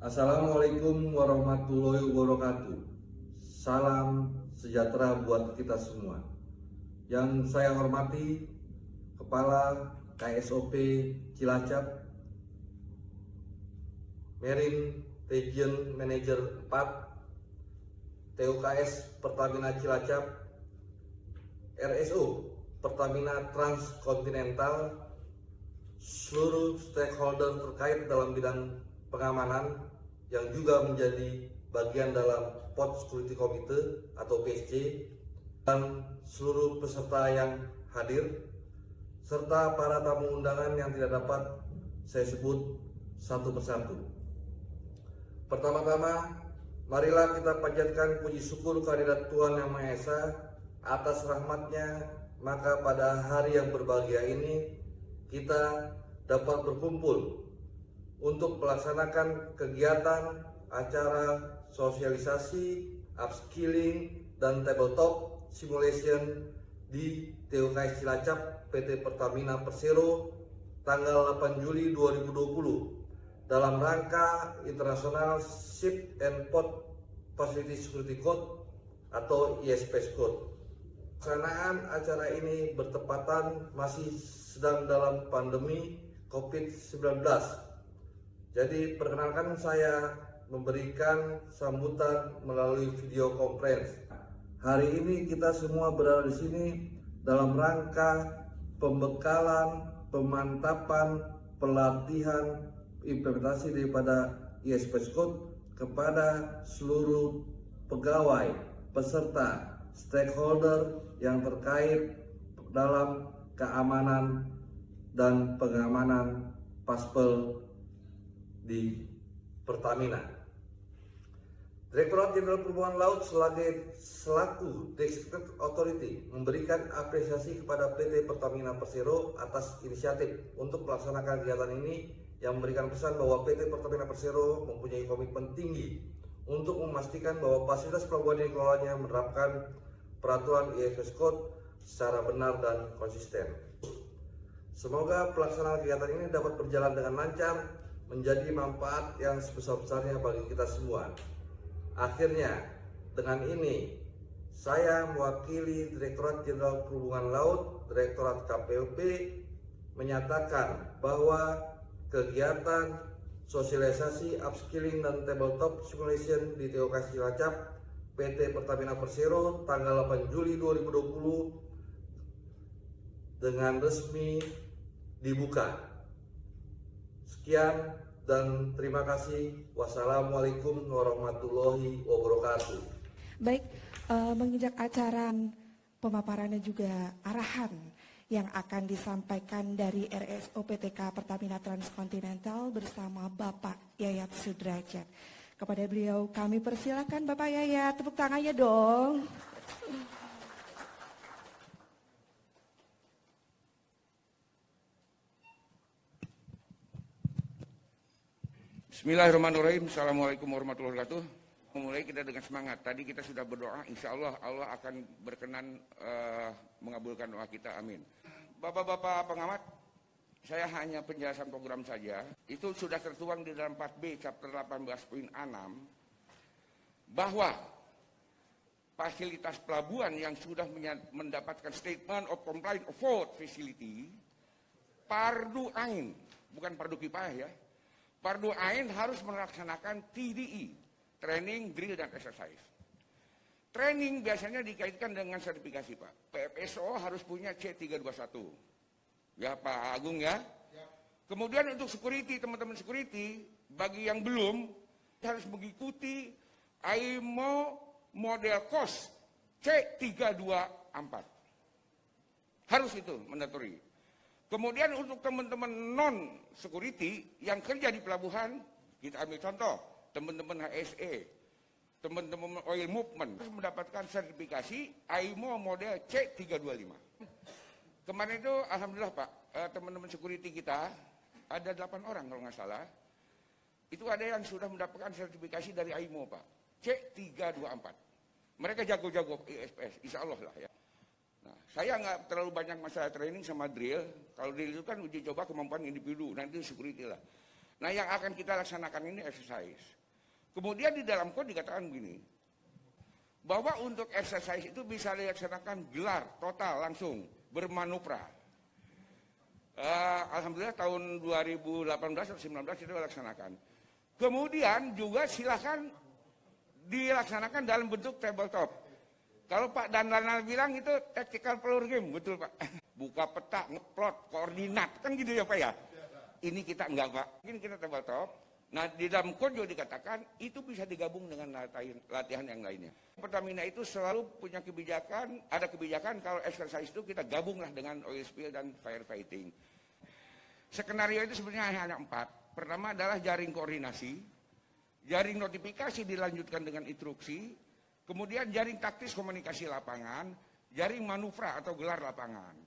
Assalamualaikum warahmatullahi wabarakatuh. Salam sejahtera buat kita semua. Yang saya hormati Kepala KSOP Cilacap, Marine Region Manager 4, TUKS Pertamina Cilacap, RSO Pertamina Transkontinental, seluruh stakeholder terkait dalam bidang pengamanan yang juga menjadi bagian dalam Port Security Committee atau PSC, dan seluruh peserta yang hadir, serta para tamu undangan yang tidak dapat saya sebut satu persatu. Pertama-tama, marilah kita panjatkan puji syukur kehadirat Tuhan Yang Maha Esa atas rahmat-Nya, maka pada hari yang berbahagia ini kita dapat berkumpul untuk melaksanakan kegiatan acara sosialisasi, upskilling, dan tabletop simulation di TUKS Cilacap PT Pertamina Persero tanggal 8 Juli 2020 dalam rangka International Ship and Port Facility Security Code atau ISPS Code. Pelaksanaan acara ini bertepatan masih sedang dalam pandemi COVID-19. Jadi perkenalkan, saya memberikan sambutan melalui video conference. Hari ini kita semua berada di sini dalam rangka pembekalan, pemantapan, pelatihan, implementasi daripada ISPS Code kepada seluruh pegawai, peserta, stakeholder yang terkait dalam keamanan dan pengamanan paspel di Pertamina. Direktorat Jenderal Perhubungan Laut selaku Designated Authority memberikan apresiasi kepada PT Pertamina Persero atas inisiatif untuk melaksanakan kegiatan ini, yang memberikan pesan bahwa PT Pertamina Persero mempunyai komitmen tinggi untuk memastikan bahwa fasilitas pelabuhan yang dikelolanya menerapkan peraturan ISPS Code secara benar dan konsisten. Semoga pelaksanaan kegiatan ini dapat berjalan dengan lancar, menjadi manfaat yang sebesar-besarnya bagi kita semua. Akhirnya, dengan ini saya mewakili Direktorat Jenderal Perhubungan Laut, Direktorat KPLP, menyatakan bahwa kegiatan sosialisasi, upskilling, dan tabletop simulation di TUKS Cilacap PT Pertamina Persero tanggal 8 Juli 2020 dengan resmi dibuka. Sekian dan terima kasih. Wassalamualaikum warahmatullahi wabarakatuh. Baik, menginjak acara pemaparan dan juga arahan yang akan disampaikan dari RSO PTK Pertamina Transkontinental bersama Bapak Yayat Sudrajat. Kepada beliau kami persilakan Bapak Yayat, tepuk tangannya dong. Bismillahirrahmanirrahim. Assalamualaikum warahmatullahi wabarakatuh. Memulai kita dengan semangat. Tadi kita sudah berdoa, insya Allah Allah akan berkenan mengabulkan doa kita. Amin. Bapak-bapak pengamat, saya hanya penjelasan program saja. Itu sudah tertuang di dalam 4B chapter 18.6 bahwa fasilitas pelabuhan yang sudah mendapatkan statement of compliance of port facility fardu ain, bukan fardu kifayah ya. Fardu ain harus melaksanakan TDE, training, drill, dan exercise. Training biasanya dikaitkan dengan sertifikasi, Pak. PFSO harus punya C321. Ya, Pak Agung ya. Kemudian untuk security, teman-teman security, bagi yang belum, harus mengikuti IMO model COS C324. Harus itu mandatory. Kemudian untuk teman-teman non-security yang kerja di pelabuhan, kita ambil contoh, teman-teman HSE, teman-teman oil movement, harus mendapatkan sertifikasi IMO model C325. Kemarin itu, alhamdulillah Pak, teman-teman security kita, ada 8 orang kalau nggak salah, itu ada yang sudah mendapatkan sertifikasi dari IMO Pak, C324. Mereka jago-jago ISPS, insya Allah lah ya. Nah, saya nggak terlalu banyak masalah training sama drill. Kalau drill itu kan uji coba kemampuan individu, nanti security lah. Nah, yang akan kita laksanakan ini exercise. Kemudian di dalam kode dikatakan begini, bahwa untuk exercise itu bisa dilaksanakan gelar, total, langsung, bermanuvra. Alhamdulillah tahun 2018 atau 2019 itu dilaksanakan. Kemudian juga silakan dilaksanakan dalam bentuk tabletop. Kalau Pak Dandana bilang itu tactical floor game, betul Pak. Buka peta, ngeplot, koordinat, kan gitu ya Pak ya. Ini kita enggak Pak, ini kita tabletop. Nah di dalam kode juga dikatakan itu bisa digabung dengan latihan yang lainnya. Pertamina itu selalu punya kebijakan, ada kebijakan kalau exercise itu kita gabunglah dengan oil spill dan firefighting. Skenario itu sebenarnya hanya 4. Pertama adalah jaring koordinasi, jaring notifikasi dilanjutkan dengan instruksi, kemudian jaring taktis komunikasi lapangan, jaring manuvra atau gelar lapangan.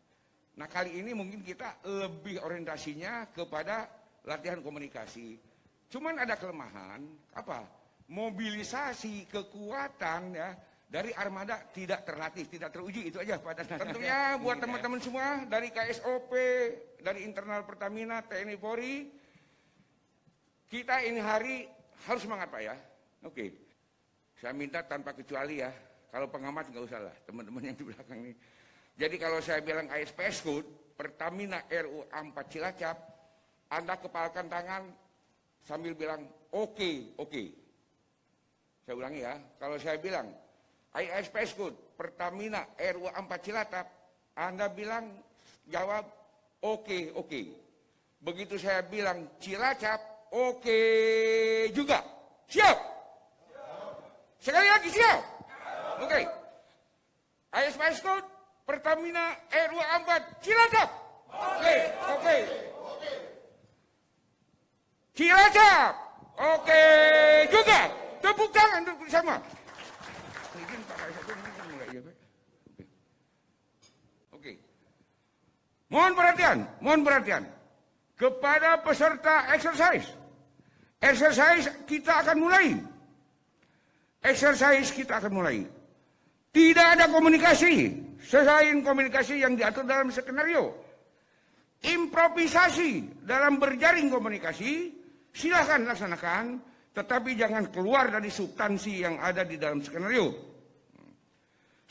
Nah kali ini mungkin kita lebih orientasinya kepada latihan komunikasi. Cuman ada kelemahan, apa? Mobilisasi kekuatan ya dari armada tidak terlatih, tidak teruji, itu aja Pak Dandana. Tentunya buat teman-teman semua dari KSOP, dari internal Pertamina, TNI Polri, kita ini hari harus semangat Pak ya. Oke. Saya minta tanpa kecuali ya, kalau pengamat nggak usah lah, teman-teman yang di belakang ini. Jadi kalau saya bilang ASPS Code, Pertamina RU 4 Cilacap, Anda kepalkan tangan sambil bilang oke. Saya ulangi ya, kalau saya bilang ASPS Code, Pertamina RU 4 Cilacap, Anda bilang jawab oke. Begitu saya bilang Cilacap, oke juga. Siap? Sekali lagi siap? Oke. ASPS Code, Pertamina RU 4 Cilacap. Oke. Cilacap. Oke juga. Tepuk tangan untuk bersama. Oke. Mohon perhatian kepada peserta exercise. Exercise kita akan mulai. Tidak ada komunikasi selain komunikasi yang diatur dalam skenario. Improvisasi dalam berjaring komunikasi silahkan laksanakan, tetapi jangan keluar dari substansi yang ada di dalam skenario.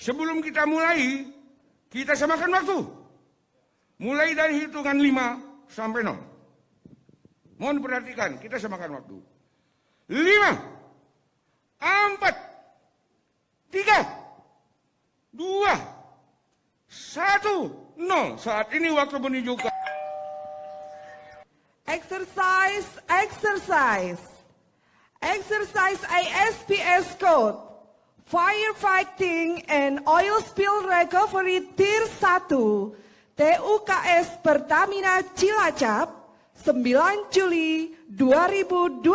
Sebelum kita mulai, kita samakan waktu. Mulai dari hitungan 5 sampai 0. Mohon perhatikan, kita samakan waktu. 5, 4, 3, 2, 1, 0. Saat ini waktu menunjukkan. Exercise ASPS Code, Firefighting and Oil Spill Recovery Tier 1, TUKS Pertamina Cilacap, 9 Juli 2020.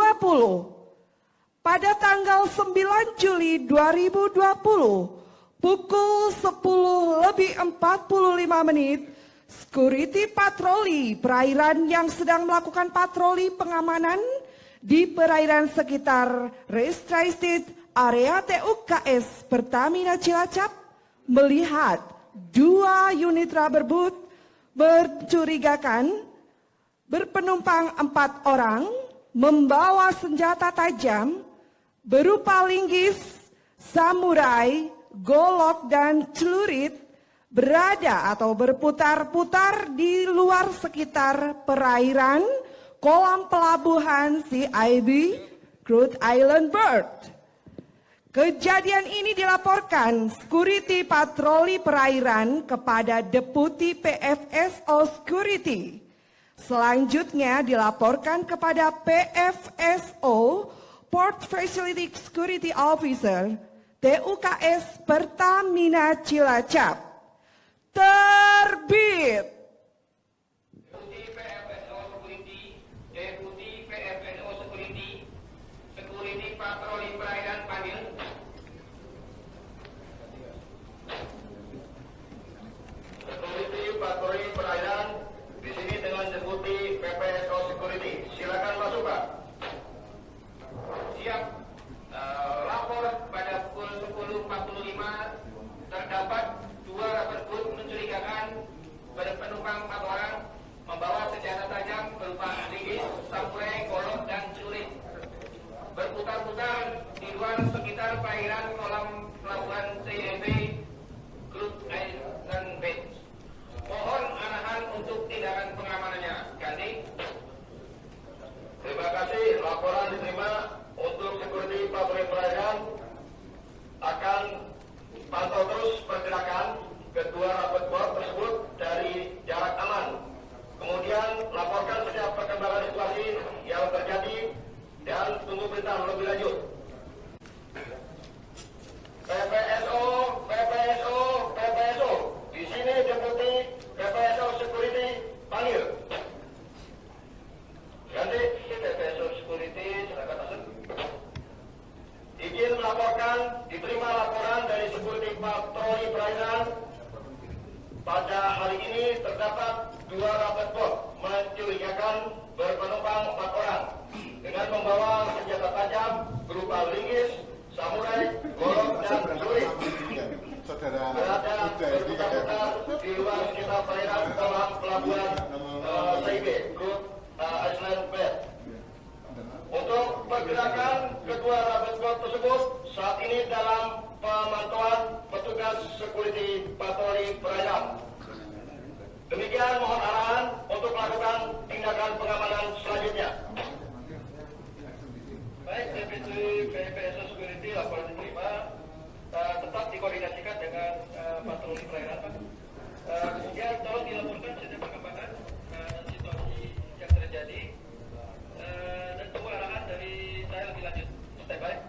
Pada tanggal 9 Juli 2020, pukul 10:45, security patroli perairan yang sedang melakukan patroli pengamanan di perairan sekitar restricted area TUKS Pertamina Cilacap melihat 2 unit rubberboat mencurigakan berpenumpang 4 orang membawa senjata tajam berupa linggis, samurai, golok, dan celurit berada atau berputar-putar di luar sekitar perairan kolam pelabuhan CIB Crude Island Bird. Kejadian ini dilaporkan security patroli perairan kepada Deputi PFSO Security. Selanjutnya dilaporkan kepada PFSO Port Facility Security Officer TUKS Pertamina Cilacap. Terbit. Deputi PFSO Security, Deputi PFSO Security, Security Patroli Perairan panggil. Security Patroli Perairan di sini dengan Deputi PFSO Security. Silakan masuk Pak. Siap. Lapor pada pukul 10.45 terdapat 2 rubberboat mencurigakan berpenumpang pantau terus pergerakan kedua rapid board tersebut dari jarak aman. Kemudian laporkan setiap perkembangan situasi yang terjadi dan tunggu perintah lebih lanjut. PPSO, PPSO, PPSO. Di sini Deputi PPSO Security panggil. Ganti PPSO Security, silakan masuk. Izin melaporkan, diterima laporan dari Security Patroli Perairan. Pada hari ini terdapat 2 rapid boat mencurigakan berpenumpang 4 orang dengan membawa senjata tajam berupa linggis, samurai, golok, dan celurit. Berada berputar-putar di luar sekitar perairan kolam pelabuhan Saibe, Grup Island Bed. Untuk pergerakan kedua rapid boat tersebut saat ini dalam pemantauan petugas security patroli perairan. Demikian mohon arahan untuk melakukan tindakan pengamanan selanjutnya. Baik, PPSO Security laporan diterima. Tetap dikoordinasikan dengan patroli perairan, Pak. Kemudian tolong dilaporkan setiap perkembangan situasi yang terjadi dan tunggu arahan dari saya lebih lanjut. Standby.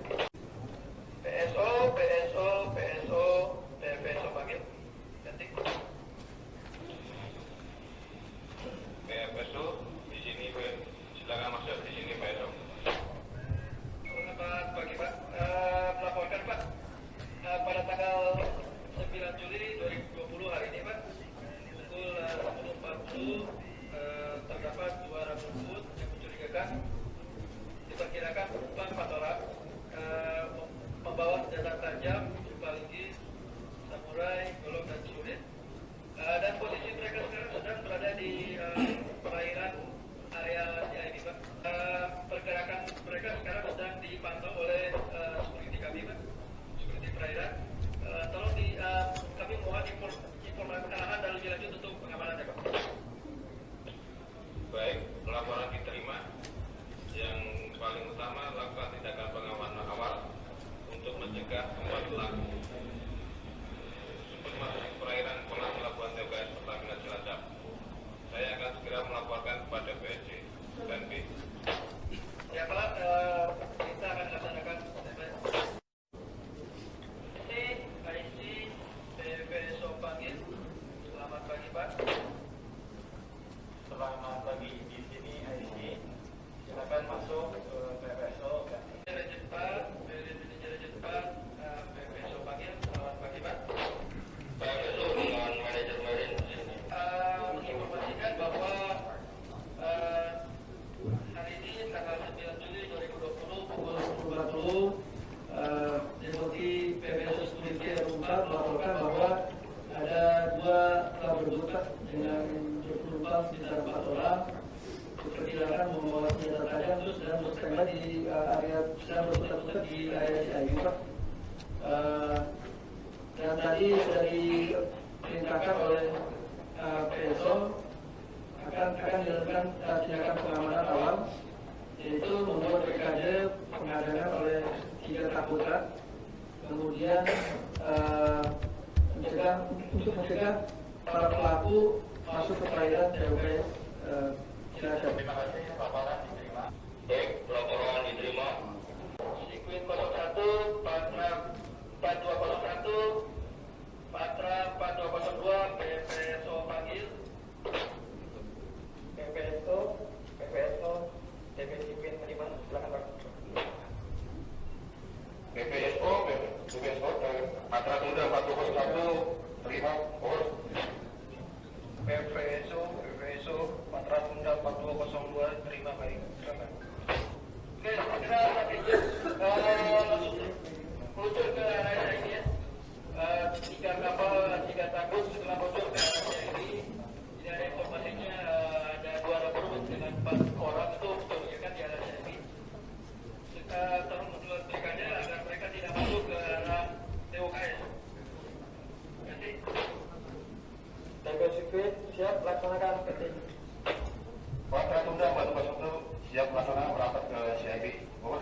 PSO, PSO, PSO, PSO panggil. Ganti. PSO di sini, silakan masuk di sini PSO. Selamat pagi, Pak. Melaporkan, Pak. Pada tanggal 9 Juli 2020 hari ini, Pak, pukul 10.40 terdapat 2 rapid boat yang mencurigakan, diperkirakan penumpang 4 orang, membawa senjata tajam berupa linggis, samurai, golok, dan celurit. Dan posisi mereka sekarang sedang berada di perairan area CID, Pak. Pergerakan mereka sekarang sedang dipantau oleh security kami, Pak. Perairan, tolong kami mohon informasi arahan dan lebih lanjut untuk pengamanannya, Pak. Baik, laporan diterima. Yang paling utama lakukan tindakan pengamanan awal untuk mencegah semua pelaku sebelum masuk perairan kolam pelabuhan TPS Pertamina Cilacap. Saya akan segera melaporkan kepada PSC dan B. Ya, Pak, kita akan laksanakan. PPSO panggil. Selamat pagi, Pak. Selamat pagi, di sini IC. Silakan masuk ke PPSO. Manajer Pak, PPSO panggil. Selamat pagi, Pak. PSO dengan manajer Marine di sini. Menginformasikan bahwa hari ini tanggal 9 Juli 2020 pukul 10.40 Deputi PPSO Security melaporkan bahwa ada 2 kapal berbuka dengan berpenumpang sekitar 4 orang diperkirakan membawa senjata tajam terus sedang berstandby di area sedang berputar-putar di area CIU, Pak. Dan tadi sudah diperintahkan oleh PSO akan dilakukan tindakan pengamanan awal, yaitu membuat PKD penghadangan oleh 3 takutan, kemudian mencegah para pelaku masuk ke perairan TPS Cilacap. Terima kasih, laporan diterima. Baik, laporan diterima. Sekuin 01, Patra 4201, Patra 4202, PPSO panggil. PPSO, DPSIP terima. Silakan, Pak. PPSO, Matra Tunda 401, terima, over. PPSO, Patra Tunda 4202, terima, baik. Silakan. Oke, segera masuk meluncur ke area ini ya. 3 kapal, 3 takut setelah meluncur ke area ini. Ini ada informasinya ada 2 rapor dengan 4 orang itu mencurigakan di area ini. Tolong menjelaskannya agar mereka tidak masuk ke arah TOKS. Nanti. DPSIP siap laksanakan PT. Matra Tunda 401, siap melaksanakan berangkat ke CIB, over.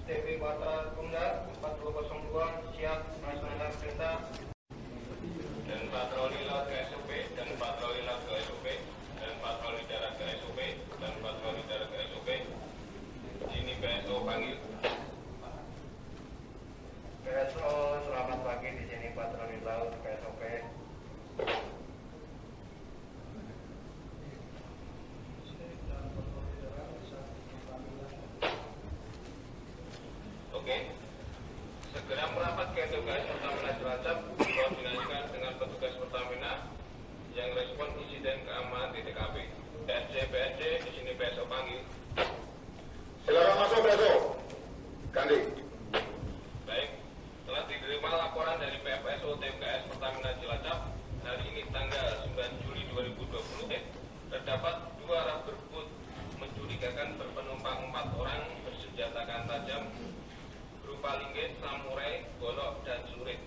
TP Patra Tunda 4202 siap surat perintah dan patroli laut ke SOP dan patroli laut ke SOP dan patroli darat ke SOP dan patroli darat ke SOP. Ini PSO panggil. PSO selamat pagi, di sini patroli laut PSOP. Oke. Segera merapat ke tugas Pertamina Cilacap, koordinasikan dengan petugas Pertamina yang respon insiden keamanan di TKP. PSC di sini PSO panggil. Silakan masuk PSO. Kandi. Baik, telah diterima laporan dari PFSO TMKS Pertamina Cilacap hari ini tanggal 9 Juli 2020. Terdapat 2 rubber boat mencurigakan berpenumpang 4 orang bersenjatakan tajam berupa linggis, samurai, golok, dan celurit.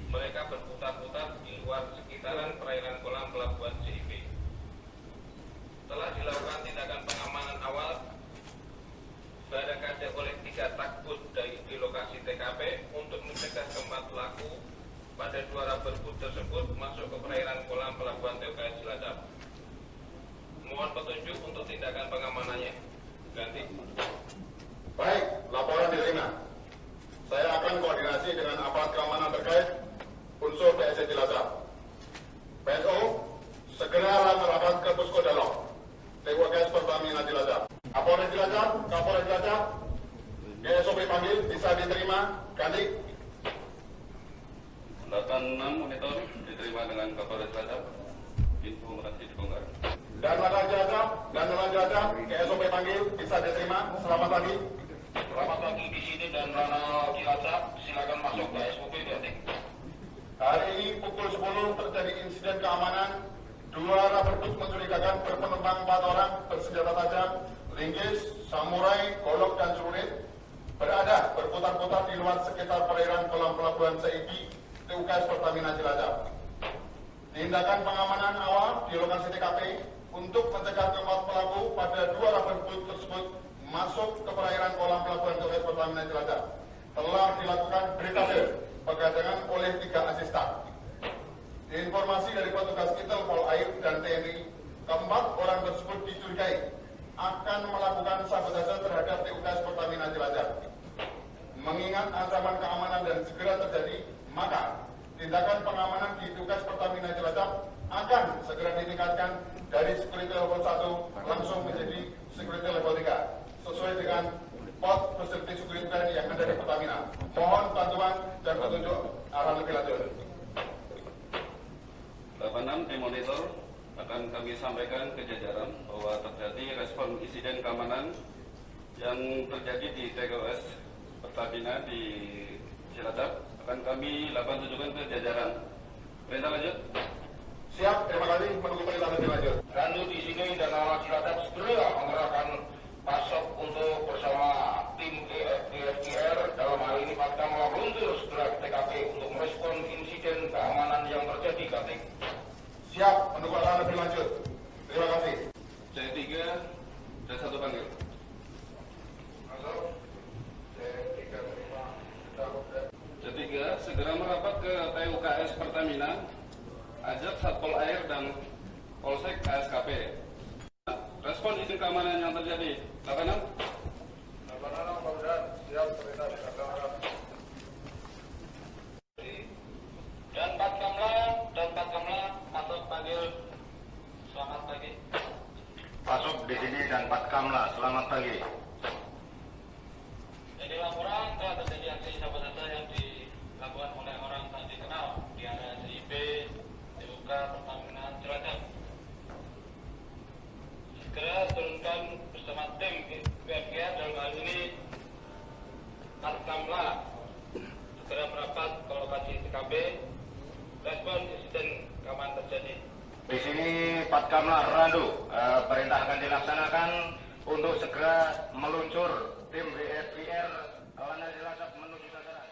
Mereka berputar-putar di luar sekitaran perairan kolam pelabuhan CIP. Telah dilakukan tindakan pengamanan awal barikade oleh 3 takbut di lokasi TKP untuk mencegah keempat pelaku pada 2 rubber boat tersebut masuk ke perairan kolam pelabuhan TKS Cilacap. Mohon petunjuk untuk tindakan pengamanannya. Ganti. Baik, laporan diterima. Saya akan koordinasi dengan aparat keamanan terkait unsur PSC Cilacap. PSO, segera merapat ke Posko Dalok, TWKS Pertamina Cilacap. Kapolres Cilacap, Kapolres Cilacap, GSOP panggil, bisa diterima. Ganti. 86 monitor diterima dengan Kapolres Cilacap. Info masih dibongkar. Dan Lanal Cilacap, GSOP panggil, bisa diterima. Selamat pagi. Selamat pagi di sini dan Lanal Cilacap. Silakan masuk ke SOP ganti. Hari ini pukul 10 terjadi insiden keamanan. 2 rubber boat mencurigakan berpenumpang 4 orang bersenjata tajam, linggis, samurai, golok, dan celurit berada berputar-putar di luar sekitar perairan kolam pelabuhan CIP TUKS Pertamina Cilacap. Tindakan pengamanan awal di lokasi TKP untuk mencegah keempat pelaku pada 2 rubber boat tersebut masuk ke perairan kolam pelabuhan TUKS Pertamina Cilacap telah dilakukan berikade pegadangan oleh 3 asisten. Informasi dari petugas Intel Pol Air dan TNI, keempat orang tersebut dicurigai akan melakukan sabotase terhadap TUKS Pertamina Cilacap. Mengingat ancaman keamanan dan segera terjadi, maka tindakan pengamanan di TUKS Pertamina Cilacap akan segera ditingkatkan dari security level 1 langsung menjadi security level 3 sesuai dengan pot facility security plan yang ada di Pertamina. Mohon bantuan dan petunjuk arah lebih lanjut. 86 di monitor akan kami sampaikan ke jajaran bahwa terjadi respon insiden keamanan yang terjadi di TKS Pertamina di Cilacap. Akan kami lakukan tunjukkan ke jajaran. Perintah lanjut. Siap, terima kasih. Menunggu perintah lebih lanjut. Randu di sini dan Lanal Cilacap segera mengerahkan pasok untuk bersama tim EFDR dalam hal ini Pakam meluncur segera ke TKP untuk merespon insiden keamanan yang terjadi Kating. Siap, menunggu arahan lebih lanjut. Terima kasih. C3 dan 1 panggil. Masuk. C3 segera merapat ke TUKS Pertamina, ajak Satpol Air dan Polsek KSKP. Respon izin keamanan yang terjadi. 86. Siap, perintah dilaksanakan. Dan Patkamla masuk panggil. Selamat pagi. Masuk di sini dan Patkamla. Selamat pagi. Jadi laporan telah terjadi aksi sabotase yang dilakukan oleh orang tak dikenal di area CIP TUK Pertamina Cilacap. Segera turunkan bersama tim PFDR dalam hal ini Patkamla segera merapat ke lokasi TKP. Respon insiden keamanan terjadi. Di sini Patkamla Randu. Perintah akan dilaksanakan untuk segera meluncur tim BFDR Lanal Cilacap menuju sasaran.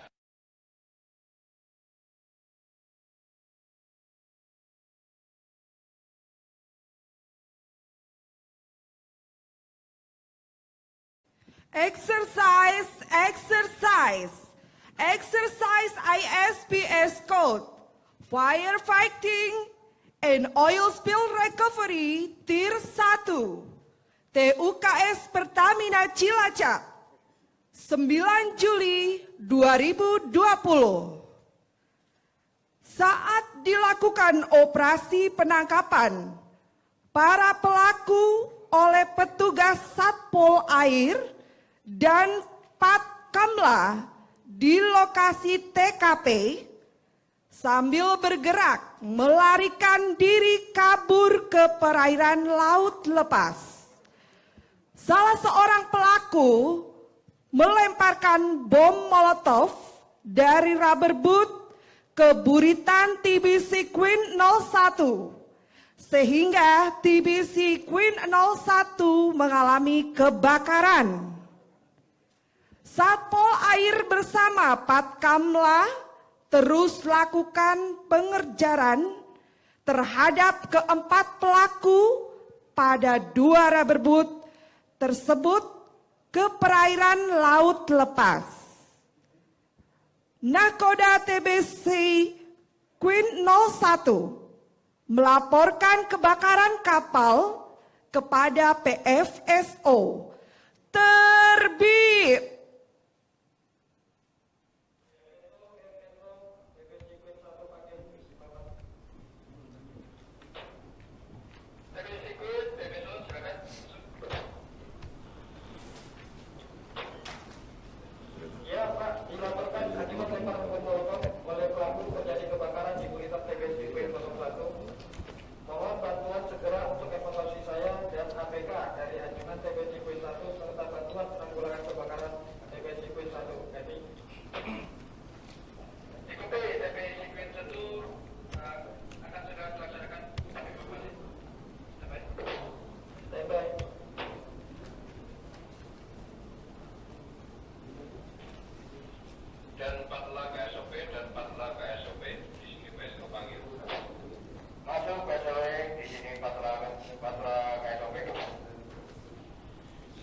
Exercise, exercise. exercise ISPS code, firefighting and oil spill recovery Tier 1, TUKS Pertamina Cilacap, 9 Juli 2020. Saat dilakukan operasi penangkapan para pelaku oleh petugas Satpol Air dan Patkamla di lokasi TKP, sambil bergerak melarikan diri kabur ke perairan laut lepas. Salah seorang pelaku melemparkan bom molotov dari rubber boot ke buritan TBC Queen 01 sehingga TBC Queen 01 mengalami kebakaran. Satpol Air bersama Patkamla terus lakukan pengejaran terhadap keempat pelaku pada 2 rubber boot tersebut ke perairan laut lepas. Nakoda TBC Queen 01 melaporkan kebakaran kapal kepada PFSO. Terbit. Ya Pak, dilaporkan akibat lemparan bom molotov oleh pelaku terjadi kebakaran di buritan TBC Queen 01. Mohon bantuan segera untuk evakuasi saya dan APK dari anjungan TBC Queen 1 serta bantuan penanggulangan kebakaran TBC Queen 1. Jadi, Ikuti TBC Queen 1 akan segera melaksanakan evakuasi. standby. Dan 4 laga SOP dan 4 laga SOP di sini PSO panggil. Masuk PSOW di sini Patra KSOP.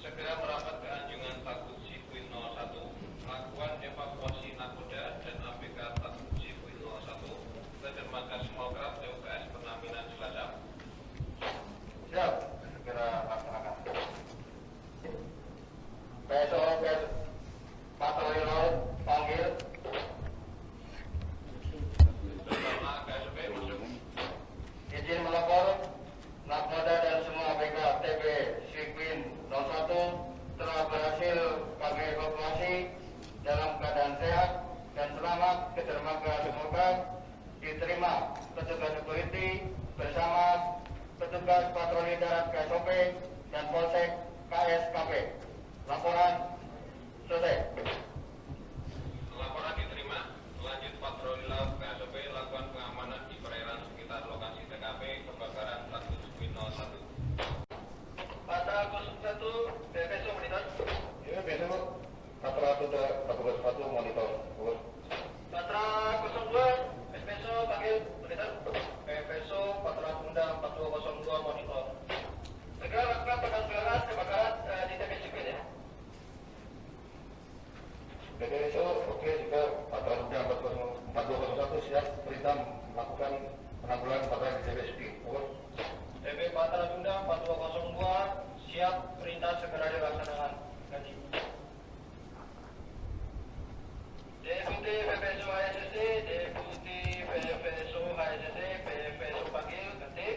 Segera merapat ke anjungan takut Queen 01, melakukan evakuasi nakoda dan APK takut Queen 01 ke dermaga Small Craft TUKS Pertamina Cilacap. Siap, segera laksanakan. PSOW patroli laut panggil. Bersama KSOP masuk. Izin melapor, nakoda dan semua APK TB Queen 01 telah berhasil kami evakuasi dalam keadaan sehat dan selamat ke dermaga Semoga diterima petugas security bersama petugas patroli darat KSOP dan Polsek KSKP. Laporan selesai. Laporan diterima. Lanjut patroli laut KSOP lakukan pengamanan di perairan sekitar lokasi TKP kebakaran takut Queen 01. Patra 01 BPSO monitor. Ya, besok Patra 1 monitor. Patra 02 BPSO panggil monitor. BPSO Patra Tunda 4202 monitor. Segera lakukan penanggulangan kebakaran di TBC Queen ya. BPSO, oke, juga Patra Tunda 4201 siap perintah melakukan penanggulangan kebakaran di TBC Queen. TB Patra Tunda 4202 siap perintah segera dilaksanakan. Ganti. Deputi PPSO HSSC, Deputi PPSO HSSC, PPSO panggil, ganti.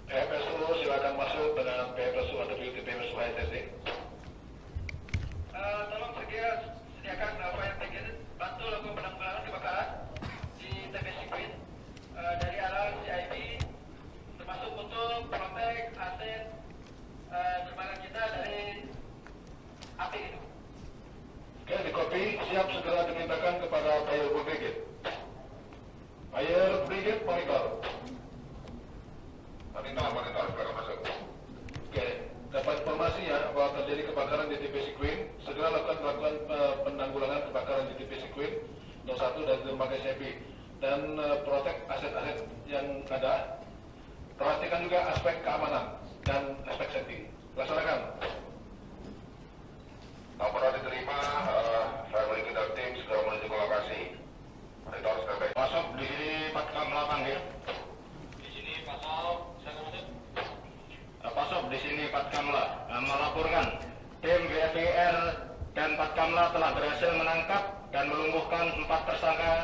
PPSO silakan masuk dengan PPSO atau Deputi PPSO HSSC. Tolong sediakan fire brigade bantu lakukan penanggulangan kebakaran di TBC Queen dari arah CIB termasuk untuk protek aset dermaga kita dari api itu. Oke, di kopi siap segera dimintakan kepada Fire Brigade. Fire Brigade monitor. Monitor, segera masuk. Oke, dapat informasi ya bahwa terjadi kebakaran di TBC Queen. Segera lakukan penanggulangan kebakaran di TBC Queen 01 dan dermaga CIB dan protek aset-aset yang ada. Perhatikan juga aspek keamanan dan aspek safety. Laksanakan. Laporan diterima, saya mengikuti tim segera menuju ke lokasi. Monitor standby. Masuk di sini Patkamla panggil. Di sini pasal, saya masuk. Pasok di sini Patkamla melaporkan tim BFIR dan Patkamla telah berhasil menangkap dan melumpuhkan 4 tersangka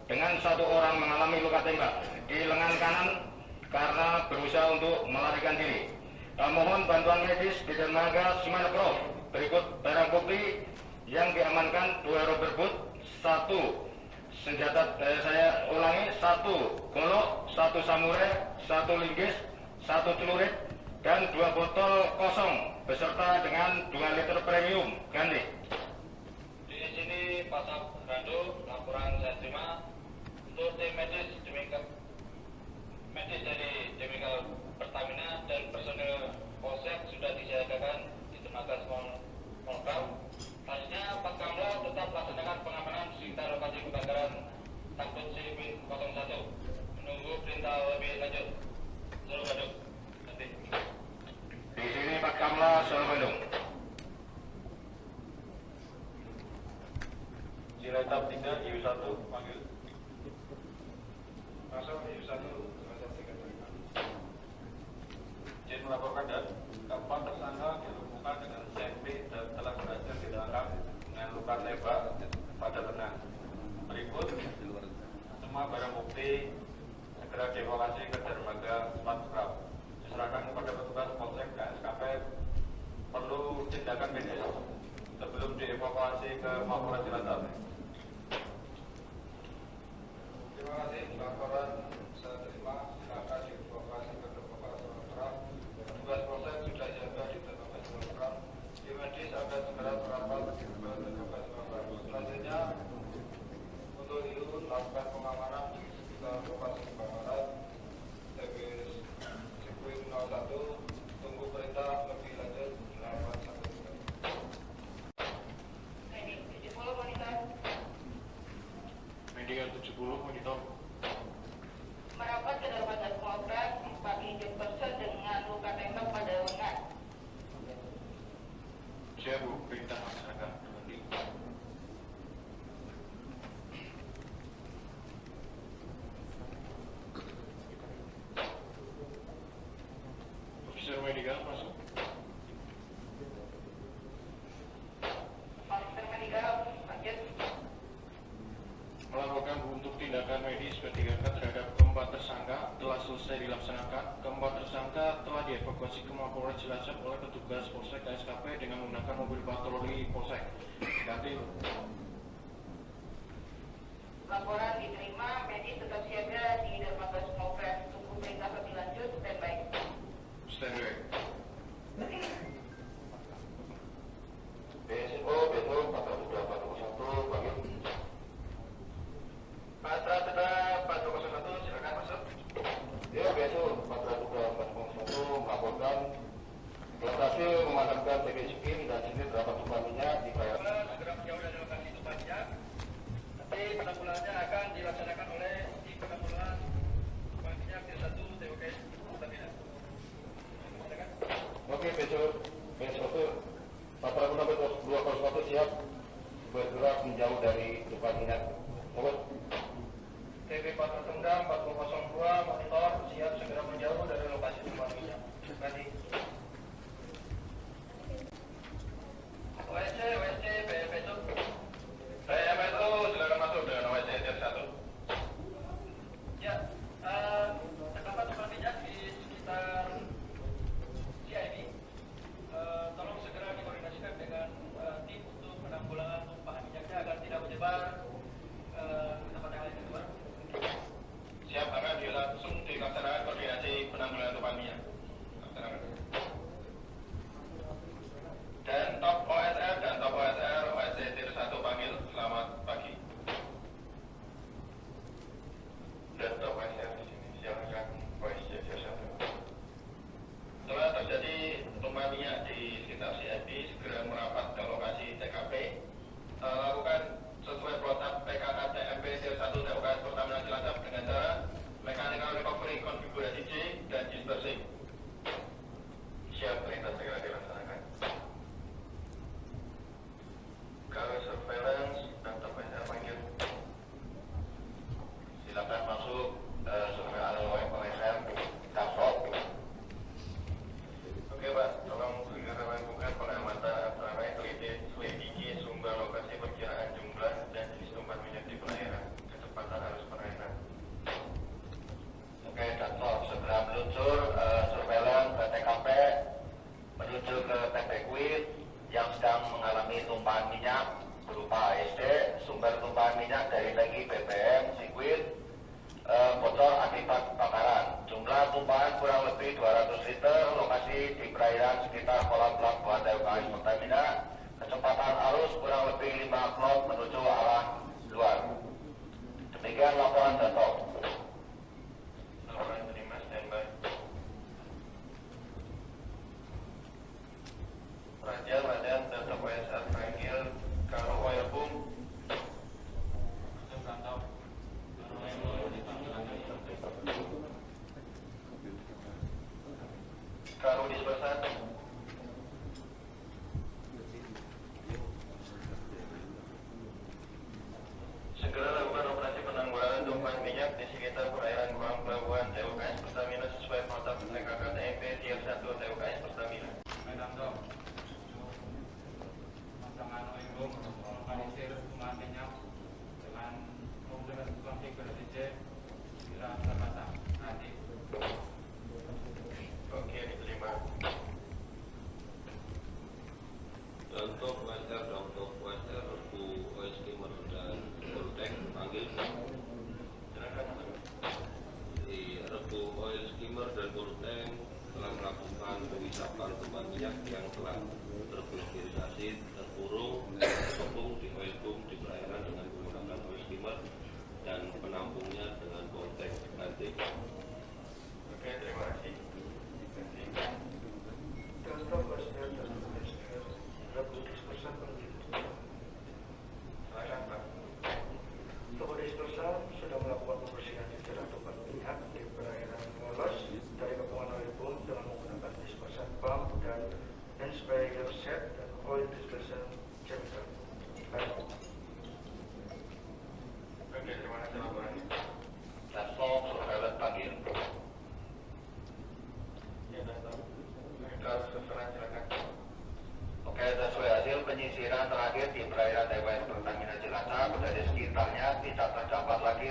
dengan 1 orang mengalami luka tembak di lengan kanan karena berusaha untuk melarikan diri. Mohon bantuan medis di dermaga Semarang. Berikut barang bukti yang diamankan: 2 rubber boot, 1 senjata, saya ulangi, 1 golok, 1 samurai, 1 linggis, 1 celurit, dan 2 botol kosong beserta dengan 2 liter premium ganti. Di sini pasal Rando, laporan saya terima untuk tim medis dari Chemical Pertamina dan personel Polsek sudah disiagakan di dermaga Smolkau. Selanjutnya Patkamla tetap melaksanakan pengamanan di sekitar lokasi kebakaran takut Silipin 01. Menunggu perintah lebih lanjut. Seluruh Bandung. Nanti. Di sini Patkamla Solo Bandung. Cilacap 3, IU1, panggil. Masuk IU1, Cilacap 3. Izin melaporkan dan keempat tersangka dilumpuhkan dengan CMP dan telah berhasil ditangkap dengan luka tembak pada lengan. Berikut semua barang bukti segera dievakuasi ke dermaga Semarang. Diserahkan kepada petugas Polsek dan SKP. Perlu tindakan medis sebelum dievakuasi ke Mapolres Cilacap. Terima kasih. Laporan saya terima. Silakan dievakuasi ke dermaga Semarang. Petugas Polsek sudah jaga di dermaga Semarang. Tim medis akan segera merapat ke dermaga Semarang. Selanjutnya untuk itu lakukan pengamanan di sekitar lokasi kebakaran. TBS Sekuin 01. Tunggu perintah lebih lanjut. 8 Media 70 monitor. Merapat ke dermaga Polres 4 injuk person dengan luka tembak pada lengan. Saya Bu, perintah masyarakat. Officer medical masuk. Officer medical lanjut. Melakukan untuk tindakan medis P3K terhadap keempat tersangka telah selesai dilaksanakan. Keempat tersangka telah dievakuasi ke Mapolres Cilacap oleh petugas Polsek dan SKP dengan menggunakan mobil patroli Polsek. Ganti. Laporan diterima, medis tetap siaga di dermaga Polres. Tunggu perintah lebih lanjut. Standby. Standby. BSO Besok 4241 panggil. Patra 401 silakan masuk. Ya, besok 4241 melaporkan telah berhasil memadamkan TBS Sekuin dan sini terdapat tumpahan minyak di perairan. Segera menjauh dari lokasi tumpahannya. Nanti penanggulangannya akan dilaksanakan oleh tim penanggulangan tumpahan minyak T1 TOKS Pertamina. Oke, besok Patra 4241 siap bergerak menjauh dari tumpahan minyak. Over. TB Patra Tendang 4002 monitor siap segera menjauh dari lokasi tumpahan minyak. Ganti. WC, besok. Saya itu silakan masuk dengan WC tier 1. Ya, terdapat tumpahan minyak di sekitar CIB. Tolong segera dikoordinasikan dengan tim untuk penanggulangan tumpahan minyaknya agar tidak menyebar di Rebu Oil Skimmer dan Bulteng telah melakukan pengisapan tumpahan minyak yang telah terpulverisasi, terkurung, terkepung di oil boom di perairan dengan menggunakan oil skimmer dan penampungnya dengan Bulteng. Nanti. Oke, terima kasih. Toko disposal sudah melakukan pembersihan di jalan tumpahan minyak di perairan Molos dari kepungan oil boom dengan menggunakan dispersan pump dan inspirator set dan oil dispersion chemical. Oke, terima kasih laporannya. Dasok surveillance panggil. Ya, Dasok. Kalau sesuai silakan. Oke, sesuai hasil penyisiran terakhir di perairan TWS Pertamina Cilacap dari sekitarnya tidak terdapat lagi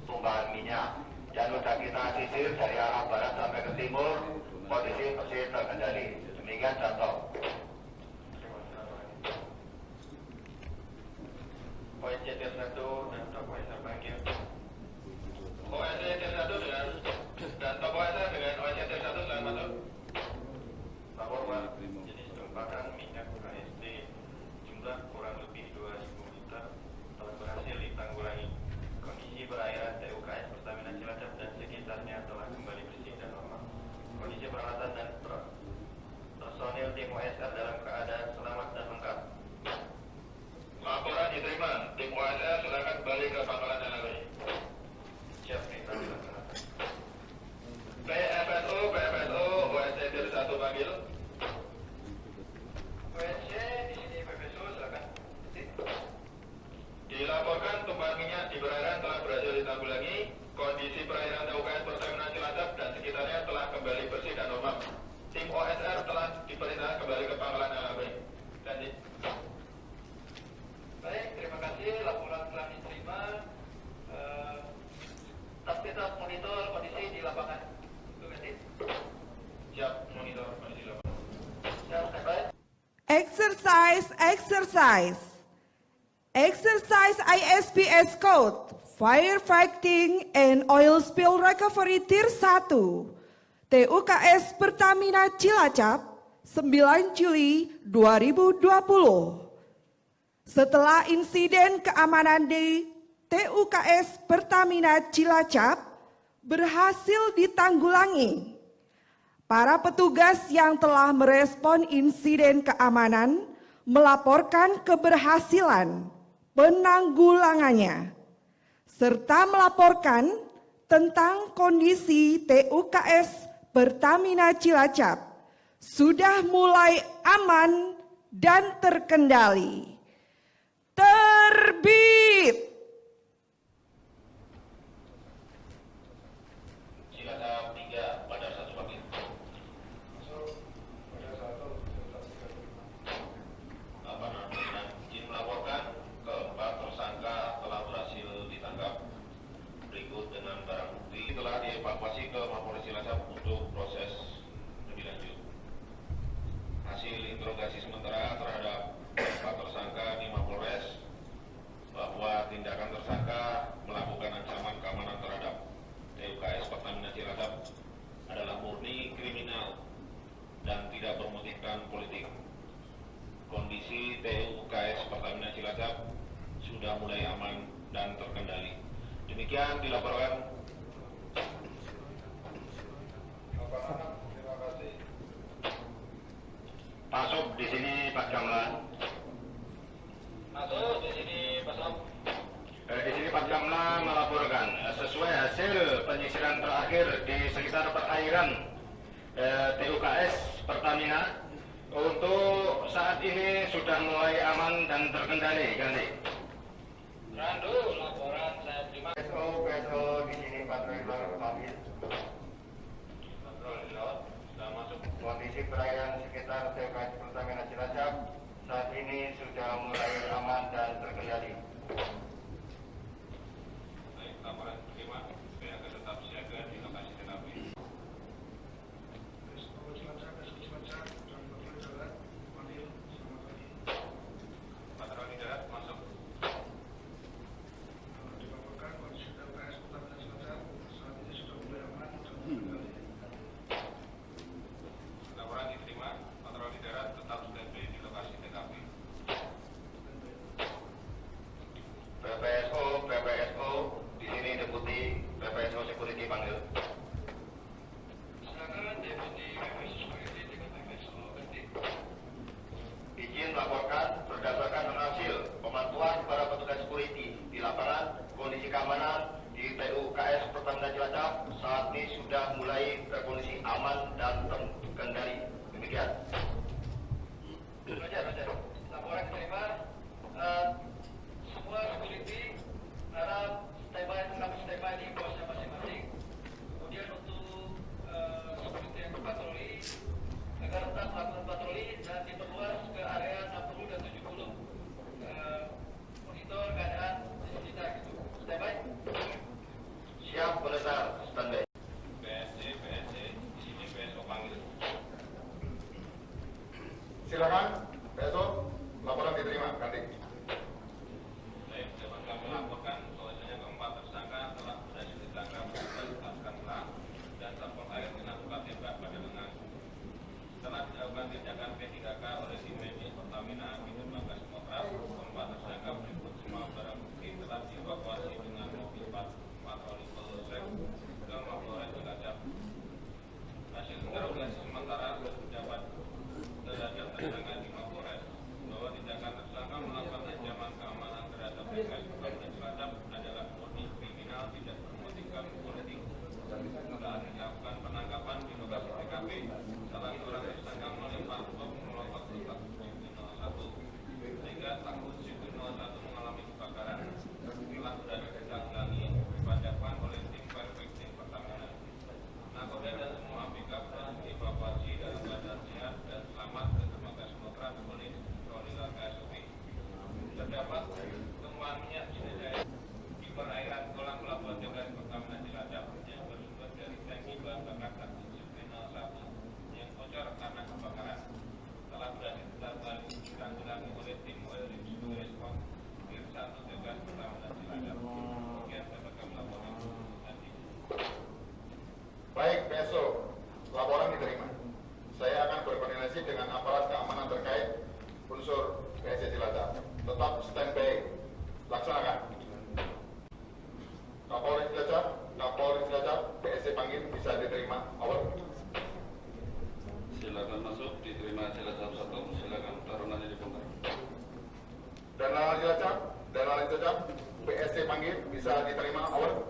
tumpahan minyak dan sudah kita sisir dari arah barat sampai ke timur, kondisi bersih terkendali. Demikian contoh. OSCT 1 dan toko SR panggil. OSCT 1 dengan dan toko SR dengan OSCT 1 selamat masuk. Lapor Pak, jenis tumpahan minyak KST jumlah kurang lebih 2.000 liter telah berhasil ditanggulangi. Kondisi perairan TUKS Pertamina Cilacap dan sekitarnya telah kembali bersih dan normal. Kondisi peralatan dan personil tim OSR dalam keadaan selamat dan lengkap. Laporan diterima. Tim OSR silakan kembali ke pangkalan LLW. Siap, perintah dilaksanakan. PFSO, OSCT 1 panggil. OSC di sini PPSO silakan. Dilaporkan tumpahan minyak di perairan telah berhasil ditanggulangi. Kondisi perairan TUKS Pertamina Cilacap dan sekitarnya telah kembali bersih dan normal. Tim OSR telah diperintahkan kembali ke pangkalan LLW. Lanjut. Baik, terima kasih. Laporan telah diterima. Kita monitor kondisi di lapangan. Siap, monitor kondisi lapangan. Siap, standby. Exercise, exercise. Exercise ISPS Code, Firefighting and Oil Spill Recovery Tier 1, TUKS Pertamina Cilacap, 9 Juli 2020. Setelah insiden keamanan di TUKS Pertamina Cilacap berhasil ditanggulangi, para petugas yang telah merespon insiden keamanan melaporkan keberhasilan penanggulangannya, serta melaporkan tentang kondisi TUKS Pertamina Cilacap sudah mulai aman dan terkendali. Terbit. Cilacap 3 pada 1 pagi. Laporan dengan izin melaporkan keempat tersangka telah berhasil ditangkap. Berikut dengan barang bukti telah dievakuasi ke Mapolres Cilacap untuk proses lebih lanjut. Hasil interogasi sementara terhadap empat tersangka di Mapolres bahwa tindakan tersangka melakukan ancaman keamanan terhadap TUKS Pertamina Cilacap adalah murni kriminal dan tidak bermotifkan politik. Kondisi TUKS Pertamina Cilacap sudah mulai aman dan terkendali. Demikian dilaporkan. Terima kasih. Masuk di sini Pak Jamlan. Masuk di sini Pak Som. Di sini Pak Jamlan melaporkan sesuai hasil penyisiran terakhir di sekitar perairan TUKS Pertamina untuk saat ini sudah mulai aman dan terkendali. Ganti. Randu, laporan saya terima. PSO di sini Pak Trailer panggil. Kontrol di laut sudah masuk. Kondisi perairan sekitar TUKS Pertamina Cilacap saat ini sudah mulai aman dan terkendali. Baik, laporan terima. Saya akan tetap siaga di lokasi TKP. Patroli darat masuk. pelayanan di TUKS Pertamina Cilacap saat ini sudah mulai berkondisi aman dan terkendali. Demikian. Roger. Laporan diterima. Semua security harap standby di posnya masing-masing. Kemudian untuk security yang berpatroli agar tetap melakukan patroli dan diperluas ke area 60 dan 70. Monitor keadaan kita gitu. Standby. Siap, Konetar. Standby. BSC, di sini PSO panggil. Silakan, besok laporan diterima, Kandik. Baik, dapat kami laporkan bahwasanya keempat tersangka telah berhasil ditangkap dan dilepaskan pulang dan sampel air kena luka tembak pada lengan. Setelah dilakukan tindakan P3K oleh tim medis Pertamina Bidun Bangka Sumatera, keempat tersangka berikut semua barang bukti telah dievakuasi dengan mobil patroli Polsek ke Mapolres Cilacap. Hasil interogasi sementara terdapat terhadap tersangka di Mapolres bahwa tindakan tersangka melakukan ancaman keamanan terhadap PKS Pertamina Cilacap adalah murni kriminal tidak bermotifkan politik. Saat dilakukan penangkapan di lokasi TKP, salah seorang tersangka melempar bom molotov di Tanggul Sipil 01 sehingga Tanggul Sipil 01 mengalami kebakaran. Setelah berhasil ditanggulangi dipadamkan oleh tim Perfecting Pertamina. Nakoda dan semua ABK berhasil dievakuasi dalam keadaan sehat dan selamat ke dermaga Sumatera oleh Prolila KSOP. Terdapat temuan minyak jenis di perairan kolam pelabuhan Jogas Pertamina Cilacap yang bersumber dari tangki bahan bakar Tanggul Sipil 01 yang bocor karena kebakaran. Telah berhasil ditanggulangi oleh tim Oil Respon Dir 1 Jogas Pertamina Cilacap. Sekian dapat kami laporkan. Baik, besok laporan diterima. Saya akan berkoordinasi dengan aparat keamanan terkait unsur PSC Cilacap. Tetap standby. Laksanakan. Kapolres Cilacap, PSC panggil bisa diterima. Over. Silakan masuk, diterima Cilacap 1, silakan tarunannya dibongkar. Dan Cilacap, PSC panggil bisa diterima. Over.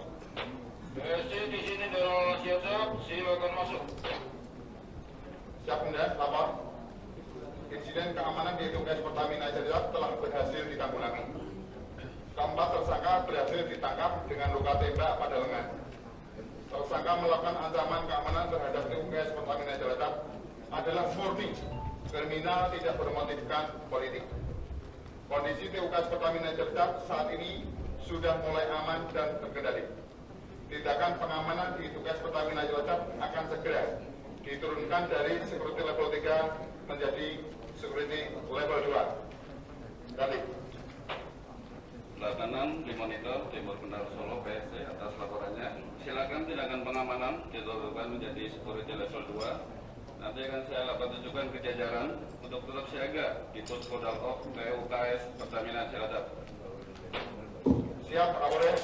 BSC di sini dalam Cilacap, silakan masuk. Siap, kemudian lapor. Insiden keamanan di TUKS Pertamina Cilacap telah berhasil ditanggulangi. Keempat tersangka berhasil ditangkap dengan luka tembak pada lengan. Tersangka melakukan ancaman keamanan terhadap TUKS Pertamina Cilacap adalah murni kriminal tidak bermotifkan politik. Kondisi TUKS Pertamina Cilacap saat ini sudah mulai aman dan terkendali. Tindakan pengamanan di TUKS Pertamina Cilacap akan segera diturunkan dari security level 3 menjadi security level 2. Kali. Sebelah kanan dimonitor Timur Benar Solo PSC atas laporannya. Silakan tindakan pengamanan diturunkan menjadi security level 2. Nanti akan saya lakukan tunjukkan ke jajaran untuk tetap siaga di posko Dalop TUKS Pertamina Cilacap. Siap, Kapolres.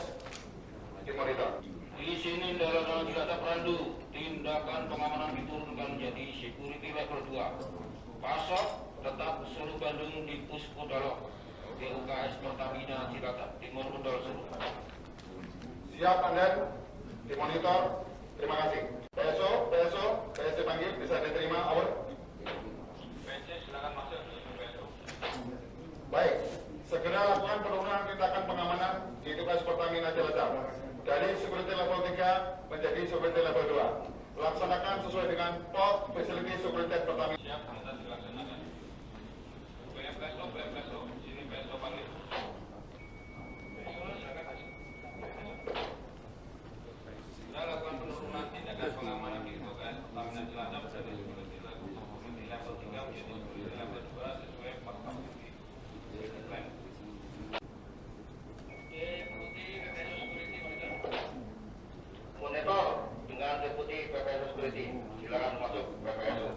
Dimonitor. Di sini dalam Cilacap Randu, tindakan pengamanan diturunkan menjadi security level 2. Pasok tetap seluruh Bandung di Pusko Dalok, TUKS Pertamina Cilacap, Timur Kendal Solo. Siap, Pandan. Dimonitor. Terima kasih. Besok, PSC panggil bisa diterima. Over. PSC silakan masuk besok. Baik. Segera lakukan penurunan tindakan pengamanan di TUKS Pertamina Cilacap dari security level 3 menjadi security level 2. Laksanakan sesuai dengan Port Facility Security Pertamina. Siap, kita dilaksanakan. PSO, sini PSO panggil. Kita lakukan penurunan tindakan pengamanan di TUKS Pertamina Cilacap dari security level 3 menjadi security level 2 sesuai fakta bukti. Plan. Monitor dengan Deputi PPSO Security, silakan masuk PPSO.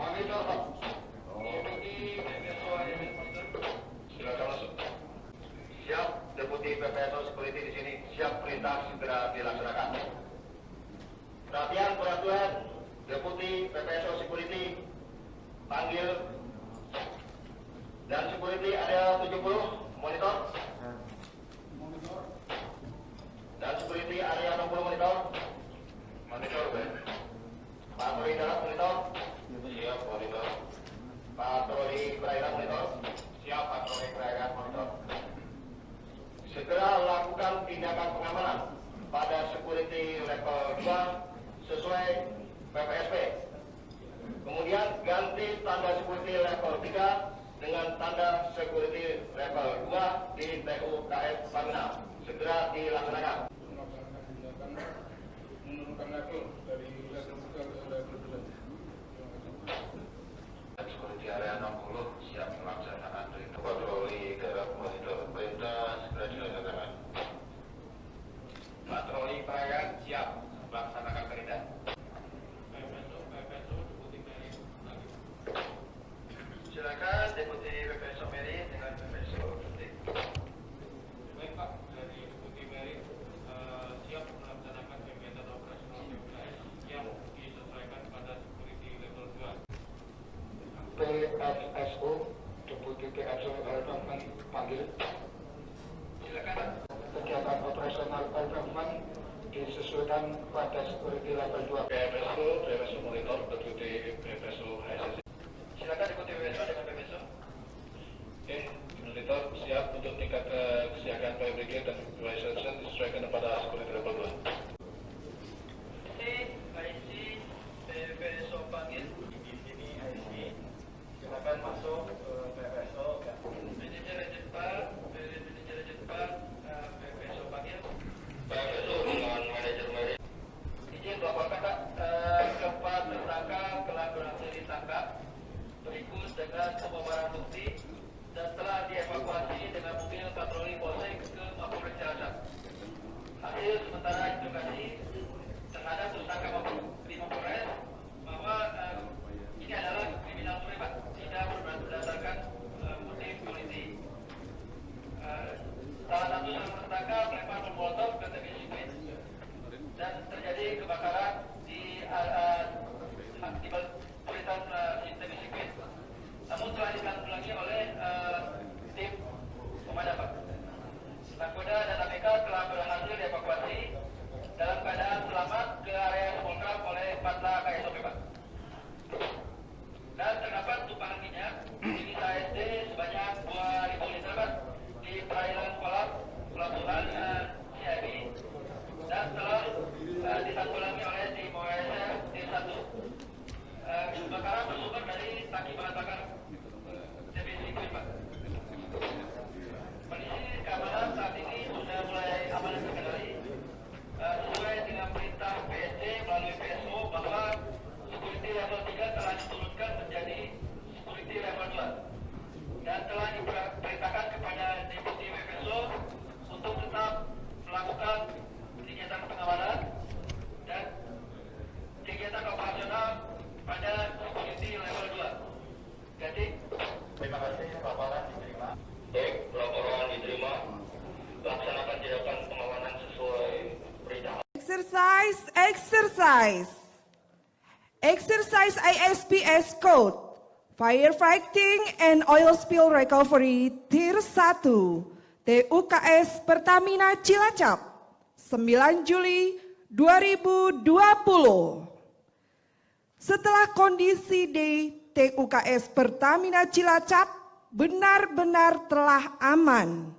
Monitor, Pak. Silakan masuk. Siap, Deputi PPSO Security di sini. Siap, perintah segera dilaksanakan. Perhatian, Deputi panggil. Dan security area 70 monitor. Dan security area 60 monitor. Monitor, patroli darat monitor. Siap, monitor. Patroli perairan monitor. Siap, patroli perairan monitor. Segera lakukan tindakan pengamanan pada security level 2 sesuai PPSP. Kemudian ganti tanda security level 3 dengan tanda security level 2 di TUKS Pertamina. Segera dilaksanakan. Menurunkan level dari level 3 ke level 2. Security area 60 siap melaksanakan patroli darat monitor. Perintah segera dilaksanakan. Patroli perairan siap melaksanakan perintah. Silakan Deputi PPSO Meri dengan PPSO Ketik. Baik Pak, dari Deputi Meri siap melaksanakan kegiatan operasional TUKS yang disesuaikan pada security level 2. PFSO, Deputi PFSO Aircraftman panggil. Silakan. Kegiatan operasional aircraftman disesuaikan pada security level 2. PFSO monitor, Deputi PFSO HSS. Silakan ikuti PPSO dengan PPSO. Monitor siap untuk tingkat kesiagaan fabrication dan visualization disesuaikan pada security level 2. IC PPSO panggil. Di sini IC. Silakan masuk ke PPSO. Manajer Jepang, PPSO panggil. PPSO dengan manajer Meri. Izin melaporkan Pak, keempat tersangka telah berhasil ditangkap berikut dengan semua barang bukti dan telah dievakuasi dengan mobil patroli Polsek ke Mapolres Cilacap. Hasil sementara investigasi terhadap tersangka di Mapolres bahwa ini adalah kriminal murni Pak, tidak berdasarkan motif politik. Salah satu tersangka melempar bom molotov ke tebing sirkuit dan terjadi kebakaran di perlintasan tebing sirkuit. Namun telah ditanggulangi oleh tim pemadam. Nakoda dan APK telah berhasil dievakuasi dalam keadaan selamat ke area yang dibongkar oleh Patla KSOP Pak. Dan terdapat tumpahan minyak di KSD sebanyak 2.000 liter Pak di perairan kolam pelabuhan CIB dan telah ditanggulangi oleh tim OSR T1. Kebakaran bersumber dari tangki bahan bakar tebing sirkuit Pak. Kondisi keamanan saat ini sudah mulai aman dan terkendali sesuai dengan perintah PSC melalui PSO bahwa security level 3 telah diturunkan menjadi security level 2 dan telah diperintahkan kepada Deputi PPSO untuk tetap melakukan kegiatan pengamanan dan kegiatan operasional pada security level 2. Jadi, Terima kasih, laporan diterima. Baik, laporan diterima. Laksanakan tindakan pengamanan sesuai perintah. Exercise ISPS Code Firefighting and Oil Spill Recovery Tier 1 TUKS Pertamina Cilacap 9 Juli 2020. Setelah kondisi di TUKS Pertamina Cilacap benar-benar telah aman,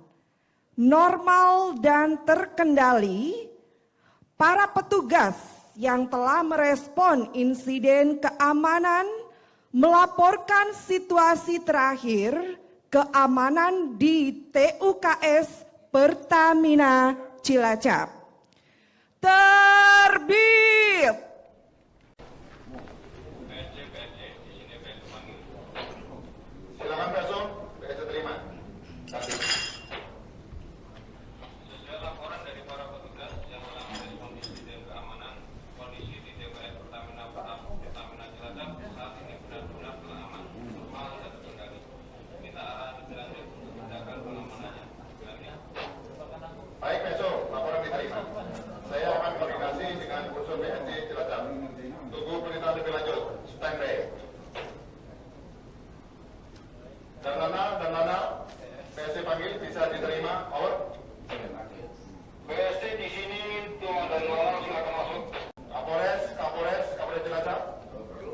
normal dan terkendali, para petugas yang telah merespon insiden keamanan melaporkan situasi terakhir keamanan di TUKS Pertamina Cilacap. Terbit. Silakan besok, PSO terima. Kasih. Sesuai laporan dari para petugas yang telah merespon insiden keamanan, kondisi di TUKS Pertamina Cilacap saat ini benar-benar telah aman, normal dan terkendali. Minta arahan lebih lanjut untuk tindakan pengamanannya. Baik, besok laporan diterima. Saya akan koordinasi dengan unsur PNC Cilacap. Tunggu perintah lebih lanjut. Standby.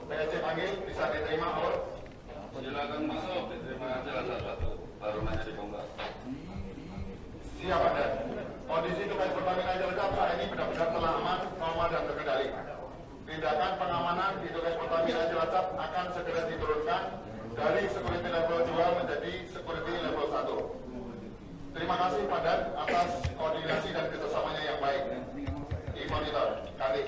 PSC panggil, bisa diterima, over. Silakan masuk, diterima jelas satu, baru nanya dibongkar. Siap, Anda. Kondisi tugas Pertamina Cilacap saat ini benar-benar telah aman, normal, dan terkendali. Tindakan pengamanan di tugas Pertamina Cilacap akan segera diturunkan dari security level 2 menjadi security level 1. Terima kasih Padan atas koordinasi dan kerjasamanya yang baik. Di monitor, kali.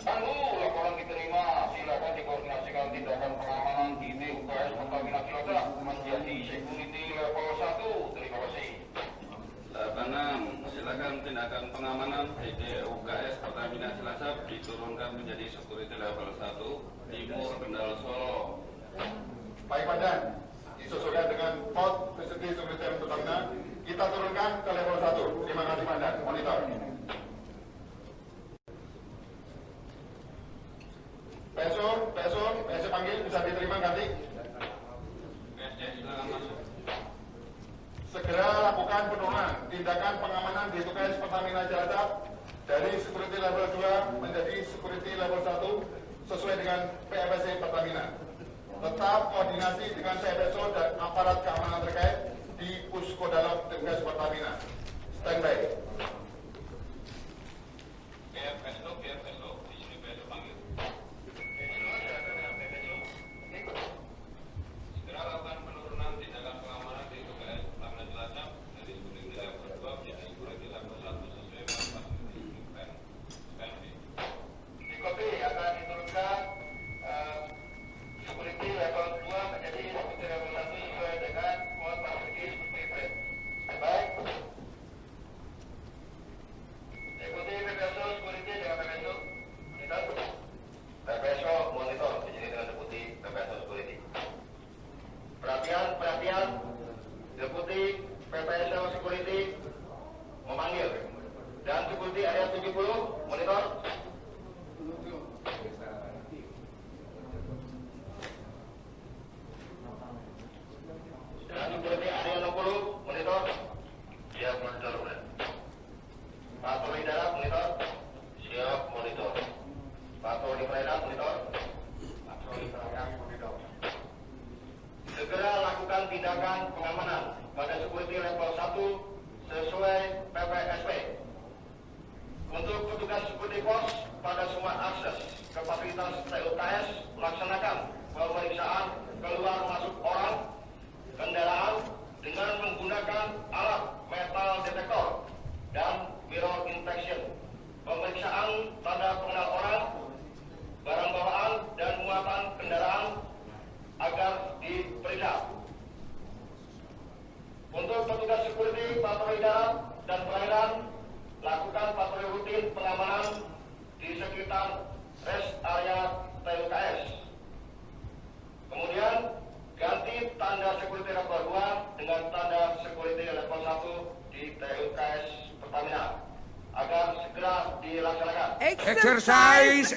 Tunggu laporan diterima, silakan dikoordinasikan tindakan pengamanan di TUKS Pertamina Cilacap menjadi security level 1. Terima kasih. 86, silakan tindakan pengamanan di UKS Pertamina Cilacap diturunkan menjadi security level 1, Timur Kendal Solo. Baik Padan, disesuaikan dengan Port Facility Security Pertamina, kita turunkan ke level 1. Terima kasih Padan, monitor. PSC panggil, bisa diterima ganti. PSC silakan masuk. Segera lakukan penurunan tindakan pengamanan di tugas Pertamina Cilacap dari security level 2 menjadi security level 1 sesuai dengan PFSC Pertamina. Tetap koordinasi dengan PFSO dan aparat keamanan terkait di Pusko Dalam tugas Pertamina. Standby. PFSO, di sini PFSO panggil. Segera lakukan penurunan tindakan pengamanan di UKS Pertamina Cilacap dari security level 2 menjadi security level 1 sesuai dengan PFSC. Dikopi akan diturunkan security level 2 menjadi security level 1 sesuai dengan Port Facility Security. Baik. Ikuti PPSO security dengan PPSO. Monitor. PPSO monitor di sini dengan deputi PPSO security. Perhatian. Deputi PPSO security memanggil. Dan security area 70 monitor. Dan security area 60 monitor. Siap monitor. Patroli darat monitor. Siap monitor. Patroli perairan monitor. Patroli perairan monitor. Segera lakukan tindakan pengamanan pada security level 1 sesuai PPSP. Untuk petugas security pos pada semua akses ke fasilitas TUKS melaksanakan pemeriksaan keluar masuk orang, kendaraan dengan menggunakan alat metal detektor dan mirror inspection. Pemeriksaan tanda pengenal orang, barang bawaan dan muatan kendaraan agar diperiksa. Untuk petugas security patroli darat dan perairan, lakukan patroli rutin pengamanan di sekitar rest area TUKS. Kemudian ganti tanda security level 2 dengan tanda security level 1 di TUKS Pertamina agar segera dilaksanakan. Exercise.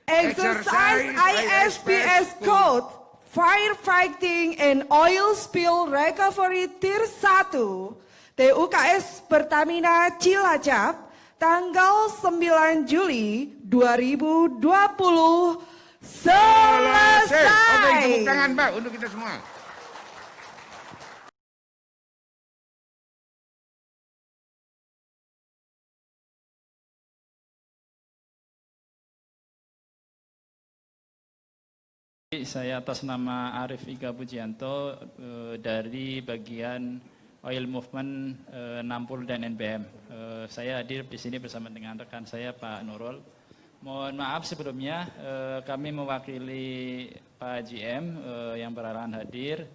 ISPS Code Firefighting and Oil Spill Recovery Tier 1 TUKS Pertamina Cilacap tanggal 9 Juli 2020 selesai. Oke, tepuk tangan Mbak untuk kita semua. Saya atas nama Arif Ika Pujianto dari bagian Oil Movement Nampul dan NBM. Saya hadir di sini bersama dengan rekan saya Pak Nurul. Mohon maaf sebelumnya kami mewakili Pak GM yang berhalangan hadir.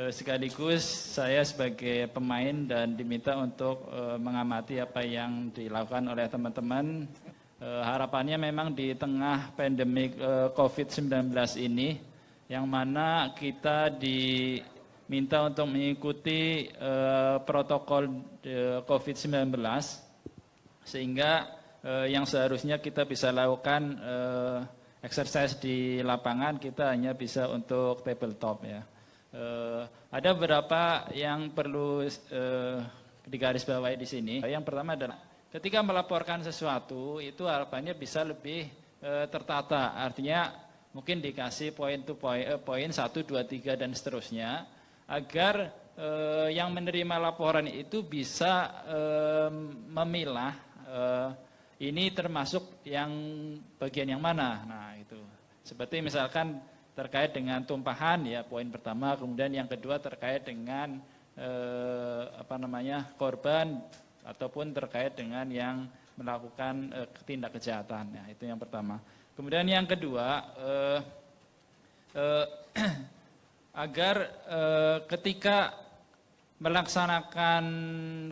Sekaligus saya sebagai pemain dan diminta untuk mengamati apa yang dilakukan oleh teman-teman. Harapannya memang di tengah pandemik COVID-19 ini, yang mana kita diminta untuk mengikuti protokol COVID-19, sehingga yang seharusnya kita bisa lakukan exercise di lapangan, kita hanya bisa untuk tabletop ya. Ada beberapa yang perlu digarisbawahi di sini. Yang pertama adalah ketika melaporkan sesuatu itu harapannya bisa lebih tertata. Artinya mungkin dikasih poin 1, 2, 3 dan seterusnya agar yang menerima laporan itu bisa memilah ini termasuk yang bagian yang mana. Nah, itu. Seperti misalkan terkait dengan tumpahan ya poin pertama, kemudian yang kedua terkait dengan korban ataupun terkait dengan yang melakukan tindak kejahatan. Ya, itu yang pertama. Kemudian yang kedua agar ketika melaksanakan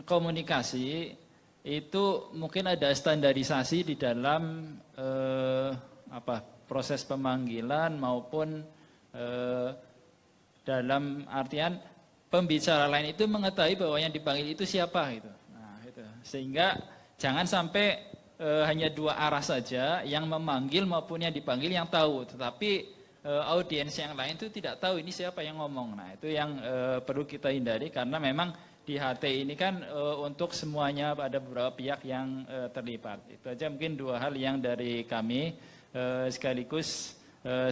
komunikasi itu mungkin ada standarisasi di dalam proses pemanggilan maupun dalam artian pembicara lain itu mengetahui bahwa yang dipanggil itu siapa gitu. Nah, itu. Sehingga jangan sampai hanya dua arah saja, yang memanggil maupun yang dipanggil yang tahu, tetapi audiens yang lain itu tidak tahu ini siapa yang ngomong. Nah, itu yang perlu kita hindari karena memang di HT ini kan untuk semuanya ada beberapa pihak yang terlibat. Itu aja mungkin dua hal yang dari kami. Sekaligus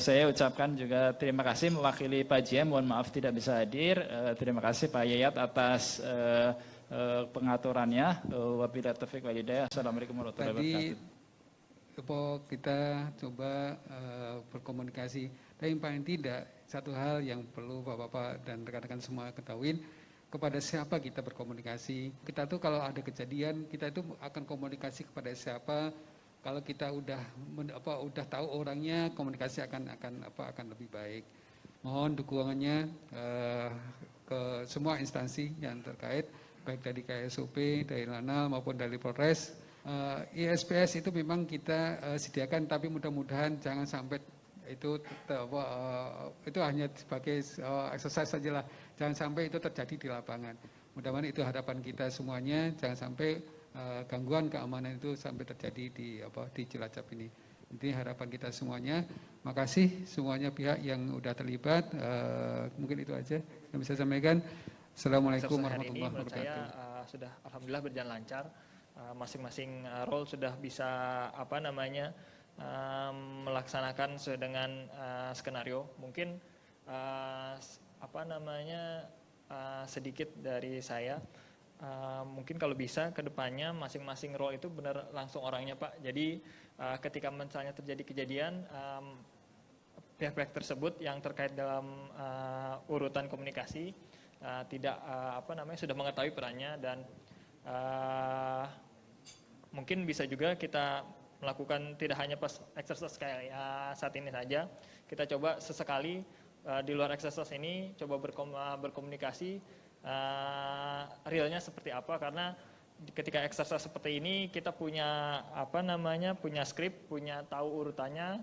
saya ucapkan juga terima kasih mewakili Pak JM, mohon maaf tidak bisa hadir. Terima kasih Pak Yayat atas pengaturannya. Wabillahi taufiq wal hidayah. Assalamualaikum warahmatullahi wabarakatuh. Tadi kita coba berkomunikasi, tapi yang paling tidak satu hal yang perlu Bapak-bapak dan rekan-rekan semua ketahui, kepada siapa kita berkomunikasi. Kita tuh kalau ada kejadian, kita itu akan komunikasi kepada siapa. Kalau kita udah tahu orangnya, komunikasi akan lebih baik. Mohon dukungannya ke semua instansi yang terkait, baik dari KSOP, dari Lanal maupun dari Polres. ISPS itu memang kita sediakan, tapi mudah-mudahan jangan sampai itu hanya sebagai exercise saja lah. Jangan sampai itu terjadi di lapangan. Mudah-mudahan itu harapan kita semuanya, jangan sampai gangguan keamanan itu sampai terjadi di Cilacap ini. Ini harapan kita semuanya. Makasih semuanya pihak yang udah terlibat. Mungkin itu aja yang bisa saya sampaikan. Assalamualaikum warahmatullahi wabarakatuh. Saya sudah alhamdulillah berjalan lancar. Masing-masing role sudah bisa melaksanakan sesuai dengan skenario. Mungkin sedikit dari saya. Mungkin kalau bisa ke depannya masing-masing role itu benar langsung orangnya Pak. Jadi ketika misalnya terjadi kejadian, pihak-pihak tersebut yang terkait dalam urutan komunikasi tidak sudah mengetahui perannya, dan mungkin bisa juga kita melakukan tidak hanya pas exercise kayak saat ini saja. Kita coba sesekali di luar exercise ini coba berkomunikasi realnya seperti apa, karena ketika exercise seperti ini kita punya punya skrip, punya tahu urutannya,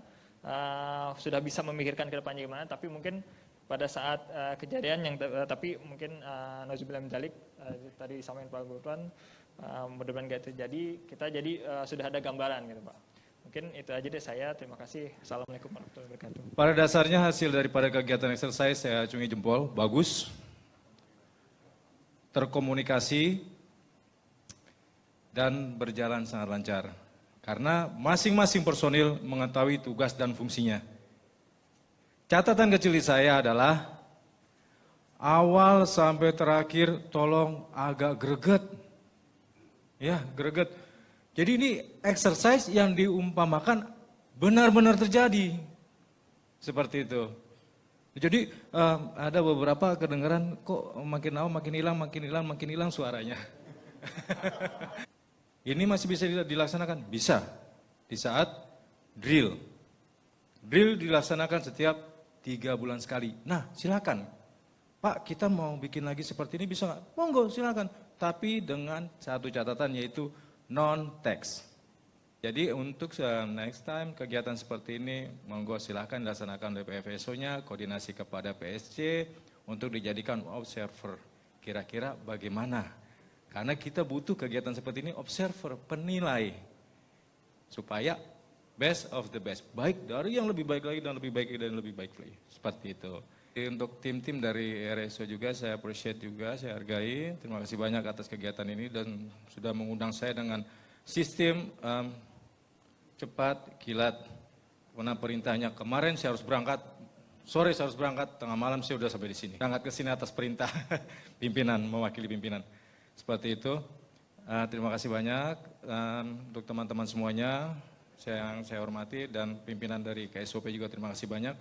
sudah bisa memikirkan ke depannya gimana, tapi mungkin pada saat kejadian yang tapi mungkin nauzubillah min dzalik tadi disampaikan Pak Gufron, mudah-mudahan nggak terjadi, kita jadi sudah ada gambaran gitu Pak. Mungkin itu aja deh saya, terima kasih. Assalamualaikum warahmatullahi wabarakatuh. Pada dasarnya hasil daripada kegiatan exercise saya acungi jempol, bagus. Terkomunikasi dan berjalan sangat lancar. Karena masing-masing personil mengetahui tugas dan fungsinya. Catatan kecil saya adalah awal sampai terakhir tolong agak greget. Ya, greget. Jadi ini exercise yang diumpamakan benar-benar terjadi. Seperti itu. Jadi ada beberapa kedengaran kok makin lama makin hilang suaranya. Ini masih bisa dilaksanakan? Bisa. Di saat drill. Drill dilaksanakan setiap 3 bulan sekali. Nah, silakan. Pak, kita mau bikin lagi seperti ini bisa nggak? Monggo, silakan. Tapi dengan satu catatan yaitu non-text. Jadi untuk next time kegiatan seperti ini, monggo silahkan dilaksanakan oleh PFSO-nya, koordinasi kepada PSC untuk dijadikan observer. Kira-kira bagaimana? Karena kita butuh kegiatan seperti ini, observer, penilai. Supaya best of the best. Baik dari yang lebih baik lagi dan lebih baik dan lebih baik lagi. Seperti itu. Jadi untuk tim-tim dari RSO juga saya appreciate juga, saya hargai. Terima kasih banyak atas kegiatan ini dan sudah mengundang saya dengan Sistem cepat, kilat, karena perintahnya kemarin saya harus berangkat, sore saya harus berangkat, tengah malam saya sudah sampai di sini. Berangkat ke sini atas perintah pimpinan, mewakili pimpinan. Seperti itu. Terima kasih banyak untuk teman-teman semuanya yang saya hormati, dan pimpinan dari KSOP juga terima kasih banyak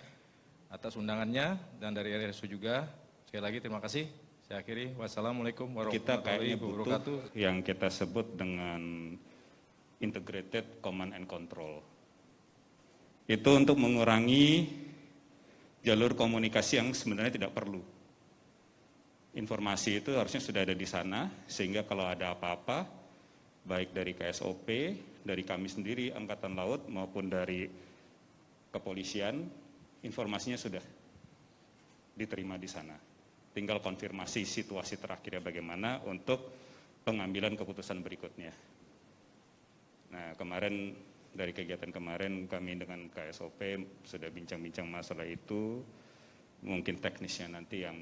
atas undangannya, dan dari RSU juga. Sekali lagi terima kasih. Saya akhiri. Wassalamualaikum warahmatullahi wabarakatuh. Yang kita sebut dengan integrated command and control. Itu untuk mengurangi jalur komunikasi yang sebenarnya tidak perlu. Informasi itu harusnya sudah ada di sana, sehingga kalau ada apa-apa, baik dari KSOP, dari kami sendiri, Angkatan Laut, maupun dari kepolisian, informasinya sudah diterima di sana. Tinggal konfirmasi situasi terakhirnya bagaimana untuk pengambilan keputusan berikutnya. Nah, kemarin, dari kegiatan kemarin, kami dengan KSOP sudah bincang-bincang masalah itu, mungkin teknisnya nanti yang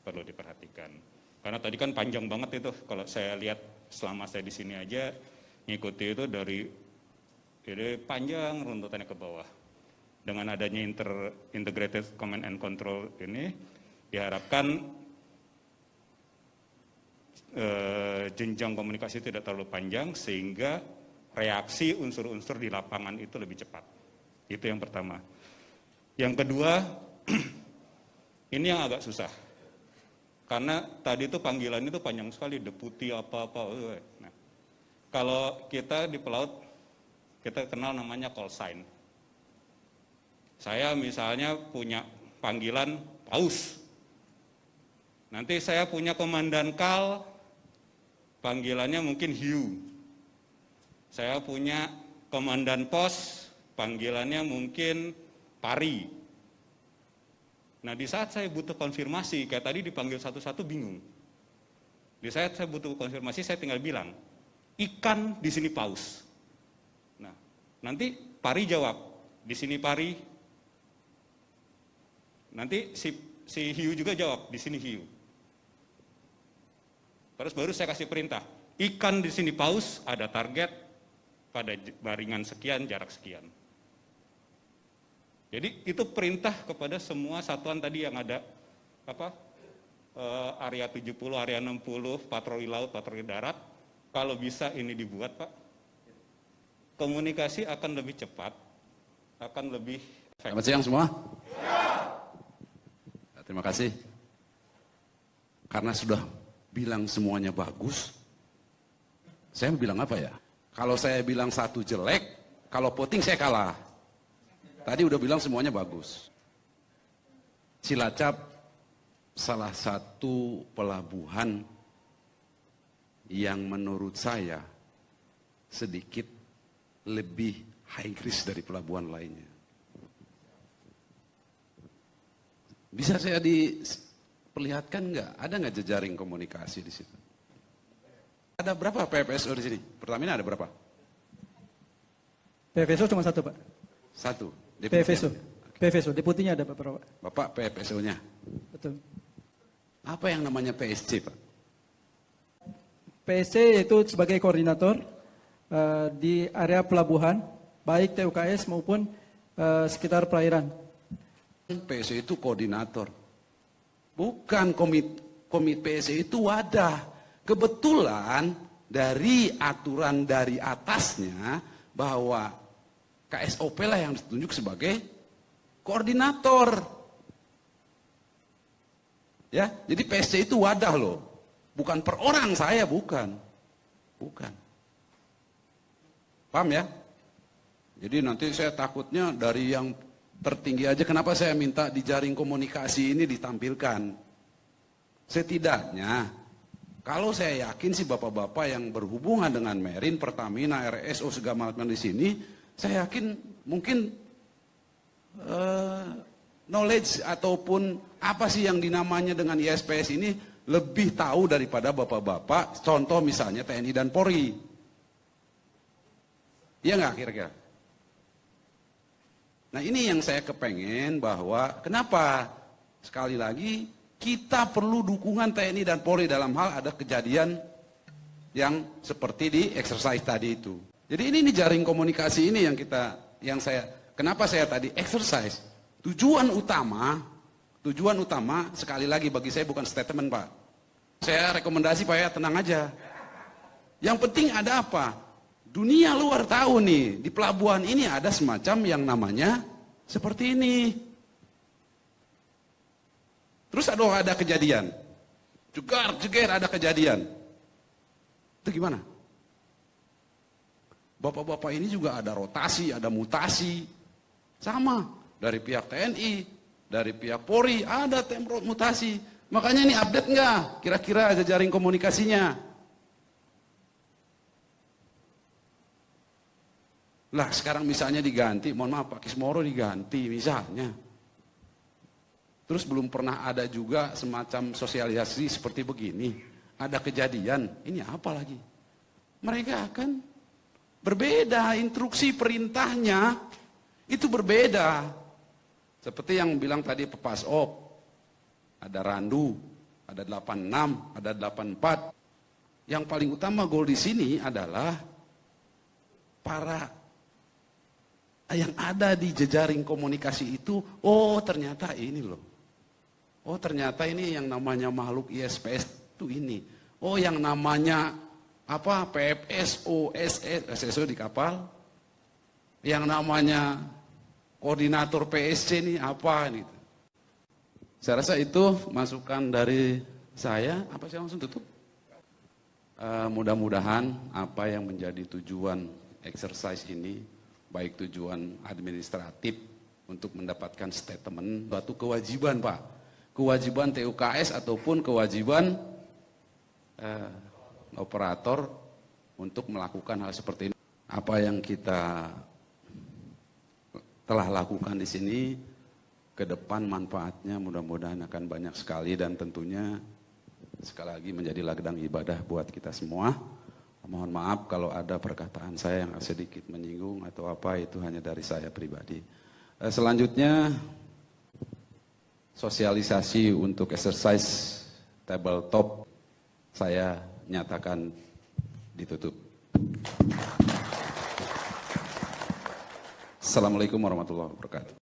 perlu diperhatikan. Karena tadi kan panjang banget itu, kalau saya lihat selama saya di sini aja, ngikuti itu dari panjang runtutannya ke bawah. Dengan adanya integrated command and control ini, diharapkan jenjang komunikasi tidak terlalu panjang, sehingga reaksi unsur-unsur di lapangan itu lebih cepat. Itu yang pertama. Yang kedua, ini yang agak susah. Karena tadi itu panggilan itu panjang sekali, deputi apa-apa. Nah, kalau kita di pelaut, kita kenal namanya call sign. Saya misalnya punya panggilan paus. Nanti saya punya komandan kal, panggilannya mungkin hiu. Saya punya komandan pos, panggilannya mungkin pari. Nah, di saat saya butuh konfirmasi, kayak tadi dipanggil satu-satu bingung. Di saat saya butuh konfirmasi, saya tinggal bilang, ikan di sini paus. Nah, nanti pari jawab, di sini pari. Nanti si hiu juga jawab, di sini hiu. Terus baru saya kasih perintah, ikan di sini paus, ada target pada baringan sekian, jarak sekian. Jadi itu perintah kepada semua satuan tadi yang ada area 70, area 60, patroli laut, patroli darat. Kalau bisa ini dibuat, Pak, komunikasi akan lebih cepat, akan lebih efektif. Selamat siang semua. Terima kasih. Karena sudah bilang semuanya bagus, saya bilang apa ya? Kalau saya bilang satu jelek, kalau voting saya kalah. Tadi udah bilang semuanya bagus. Cilacap salah satu pelabuhan yang menurut saya sedikit lebih high risk dari pelabuhan lainnya. Bisa saya diperlihatkan nggak? Ada nggak jejaring komunikasi di situ? Ada berapa PPSO di sini? Pertamina ada berapa? PPSO cuma satu, Pak. Satu. PPSO, deputinya ada Pak. Bapak PPSO-nya. Betul. Apa yang namanya PSC, Pak? PSC itu sebagai koordinator di area pelabuhan, baik TUKS maupun sekitar perairan. PSC itu koordinator. Bukan komit PSC itu wadah. Kebetulan dari aturan dari atasnya bahwa KSOP lah yang ditunjuk sebagai koordinator. Ya, jadi PSC itu wadah loh. Bukan per orang saya, bukan. Bukan. Paham ya? Jadi nanti saya takutnya dari yang tertinggi aja, kenapa saya minta di jaring komunikasi ini ditampilkan. Setidaknya, kalau saya yakin sih bapak-bapak yang berhubungan dengan Marine, Pertamina, RSO, segala macam di sini, saya yakin mungkin knowledge ataupun apa sih yang dinamanya dengan ISPS ini lebih tahu daripada bapak-bapak, contoh misalnya TNI dan Polri. Iya nggak kira-kira? Nah ini yang saya kepengen bahwa kenapa sekali lagi kita perlu dukungan TNI dan Polri dalam hal ada kejadian yang seperti di exercise tadi itu. Jadi ini jaring komunikasi ini kenapa saya tadi exercise. Tujuan utama sekali lagi bagi saya bukan statement Pak. Saya rekomendasi Pak ya tenang aja. Yang penting ada apa? Dunia luar tahu nih, di pelabuhan ini ada semacam yang namanya seperti ini. Terus ada kejadian. Jeger ada kejadian. Itu gimana? Bapak-bapak ini juga ada rotasi, ada mutasi. Sama, dari pihak TNI, dari pihak Polri, ada temprot mutasi. Makanya ini update nggak? Kira-kira jejaring komunikasinya. Lah sekarang misalnya diganti, mohon maaf Pak Kismoro diganti misalnya. Terus belum pernah ada juga semacam sosialisasi seperti begini. Ada kejadian, ini apa lagi? Mereka akan berbeda, instruksi perintahnya itu berbeda. Seperti yang bilang tadi Pak Pasop, ada Randu, ada 86, ada 84. Yang paling utama goal di sini adalah para yang ada di jejaring komunikasi itu, oh ternyata ini loh. Oh ternyata ini yang namanya makhluk ISPS itu ini. Oh yang namanya apa PFS, OSS, SSO di kapal. Yang namanya koordinator PSC ini apa ini. Saya rasa itu masukan dari saya. Apa saya langsung tutup? Mudah-mudahan apa yang menjadi tujuan exercise ini, baik tujuan administratif untuk mendapatkan statement, suatu kewajiban Pak. Kewajiban TUKS ataupun kewajiban operator untuk melakukan hal seperti ini. Apa yang kita telah lakukan di sini, ke depan manfaatnya mudah-mudahan akan banyak sekali dan tentunya sekali lagi menjadi ladang ibadah buat kita semua. Mohon maaf kalau ada perkataan saya yang sedikit menyinggung atau apa, itu hanya dari saya pribadi. Selanjutnya sosialisasi untuk exercise tabletop saya nyatakan ditutup. Assalamualaikum warahmatullahi wabarakatuh.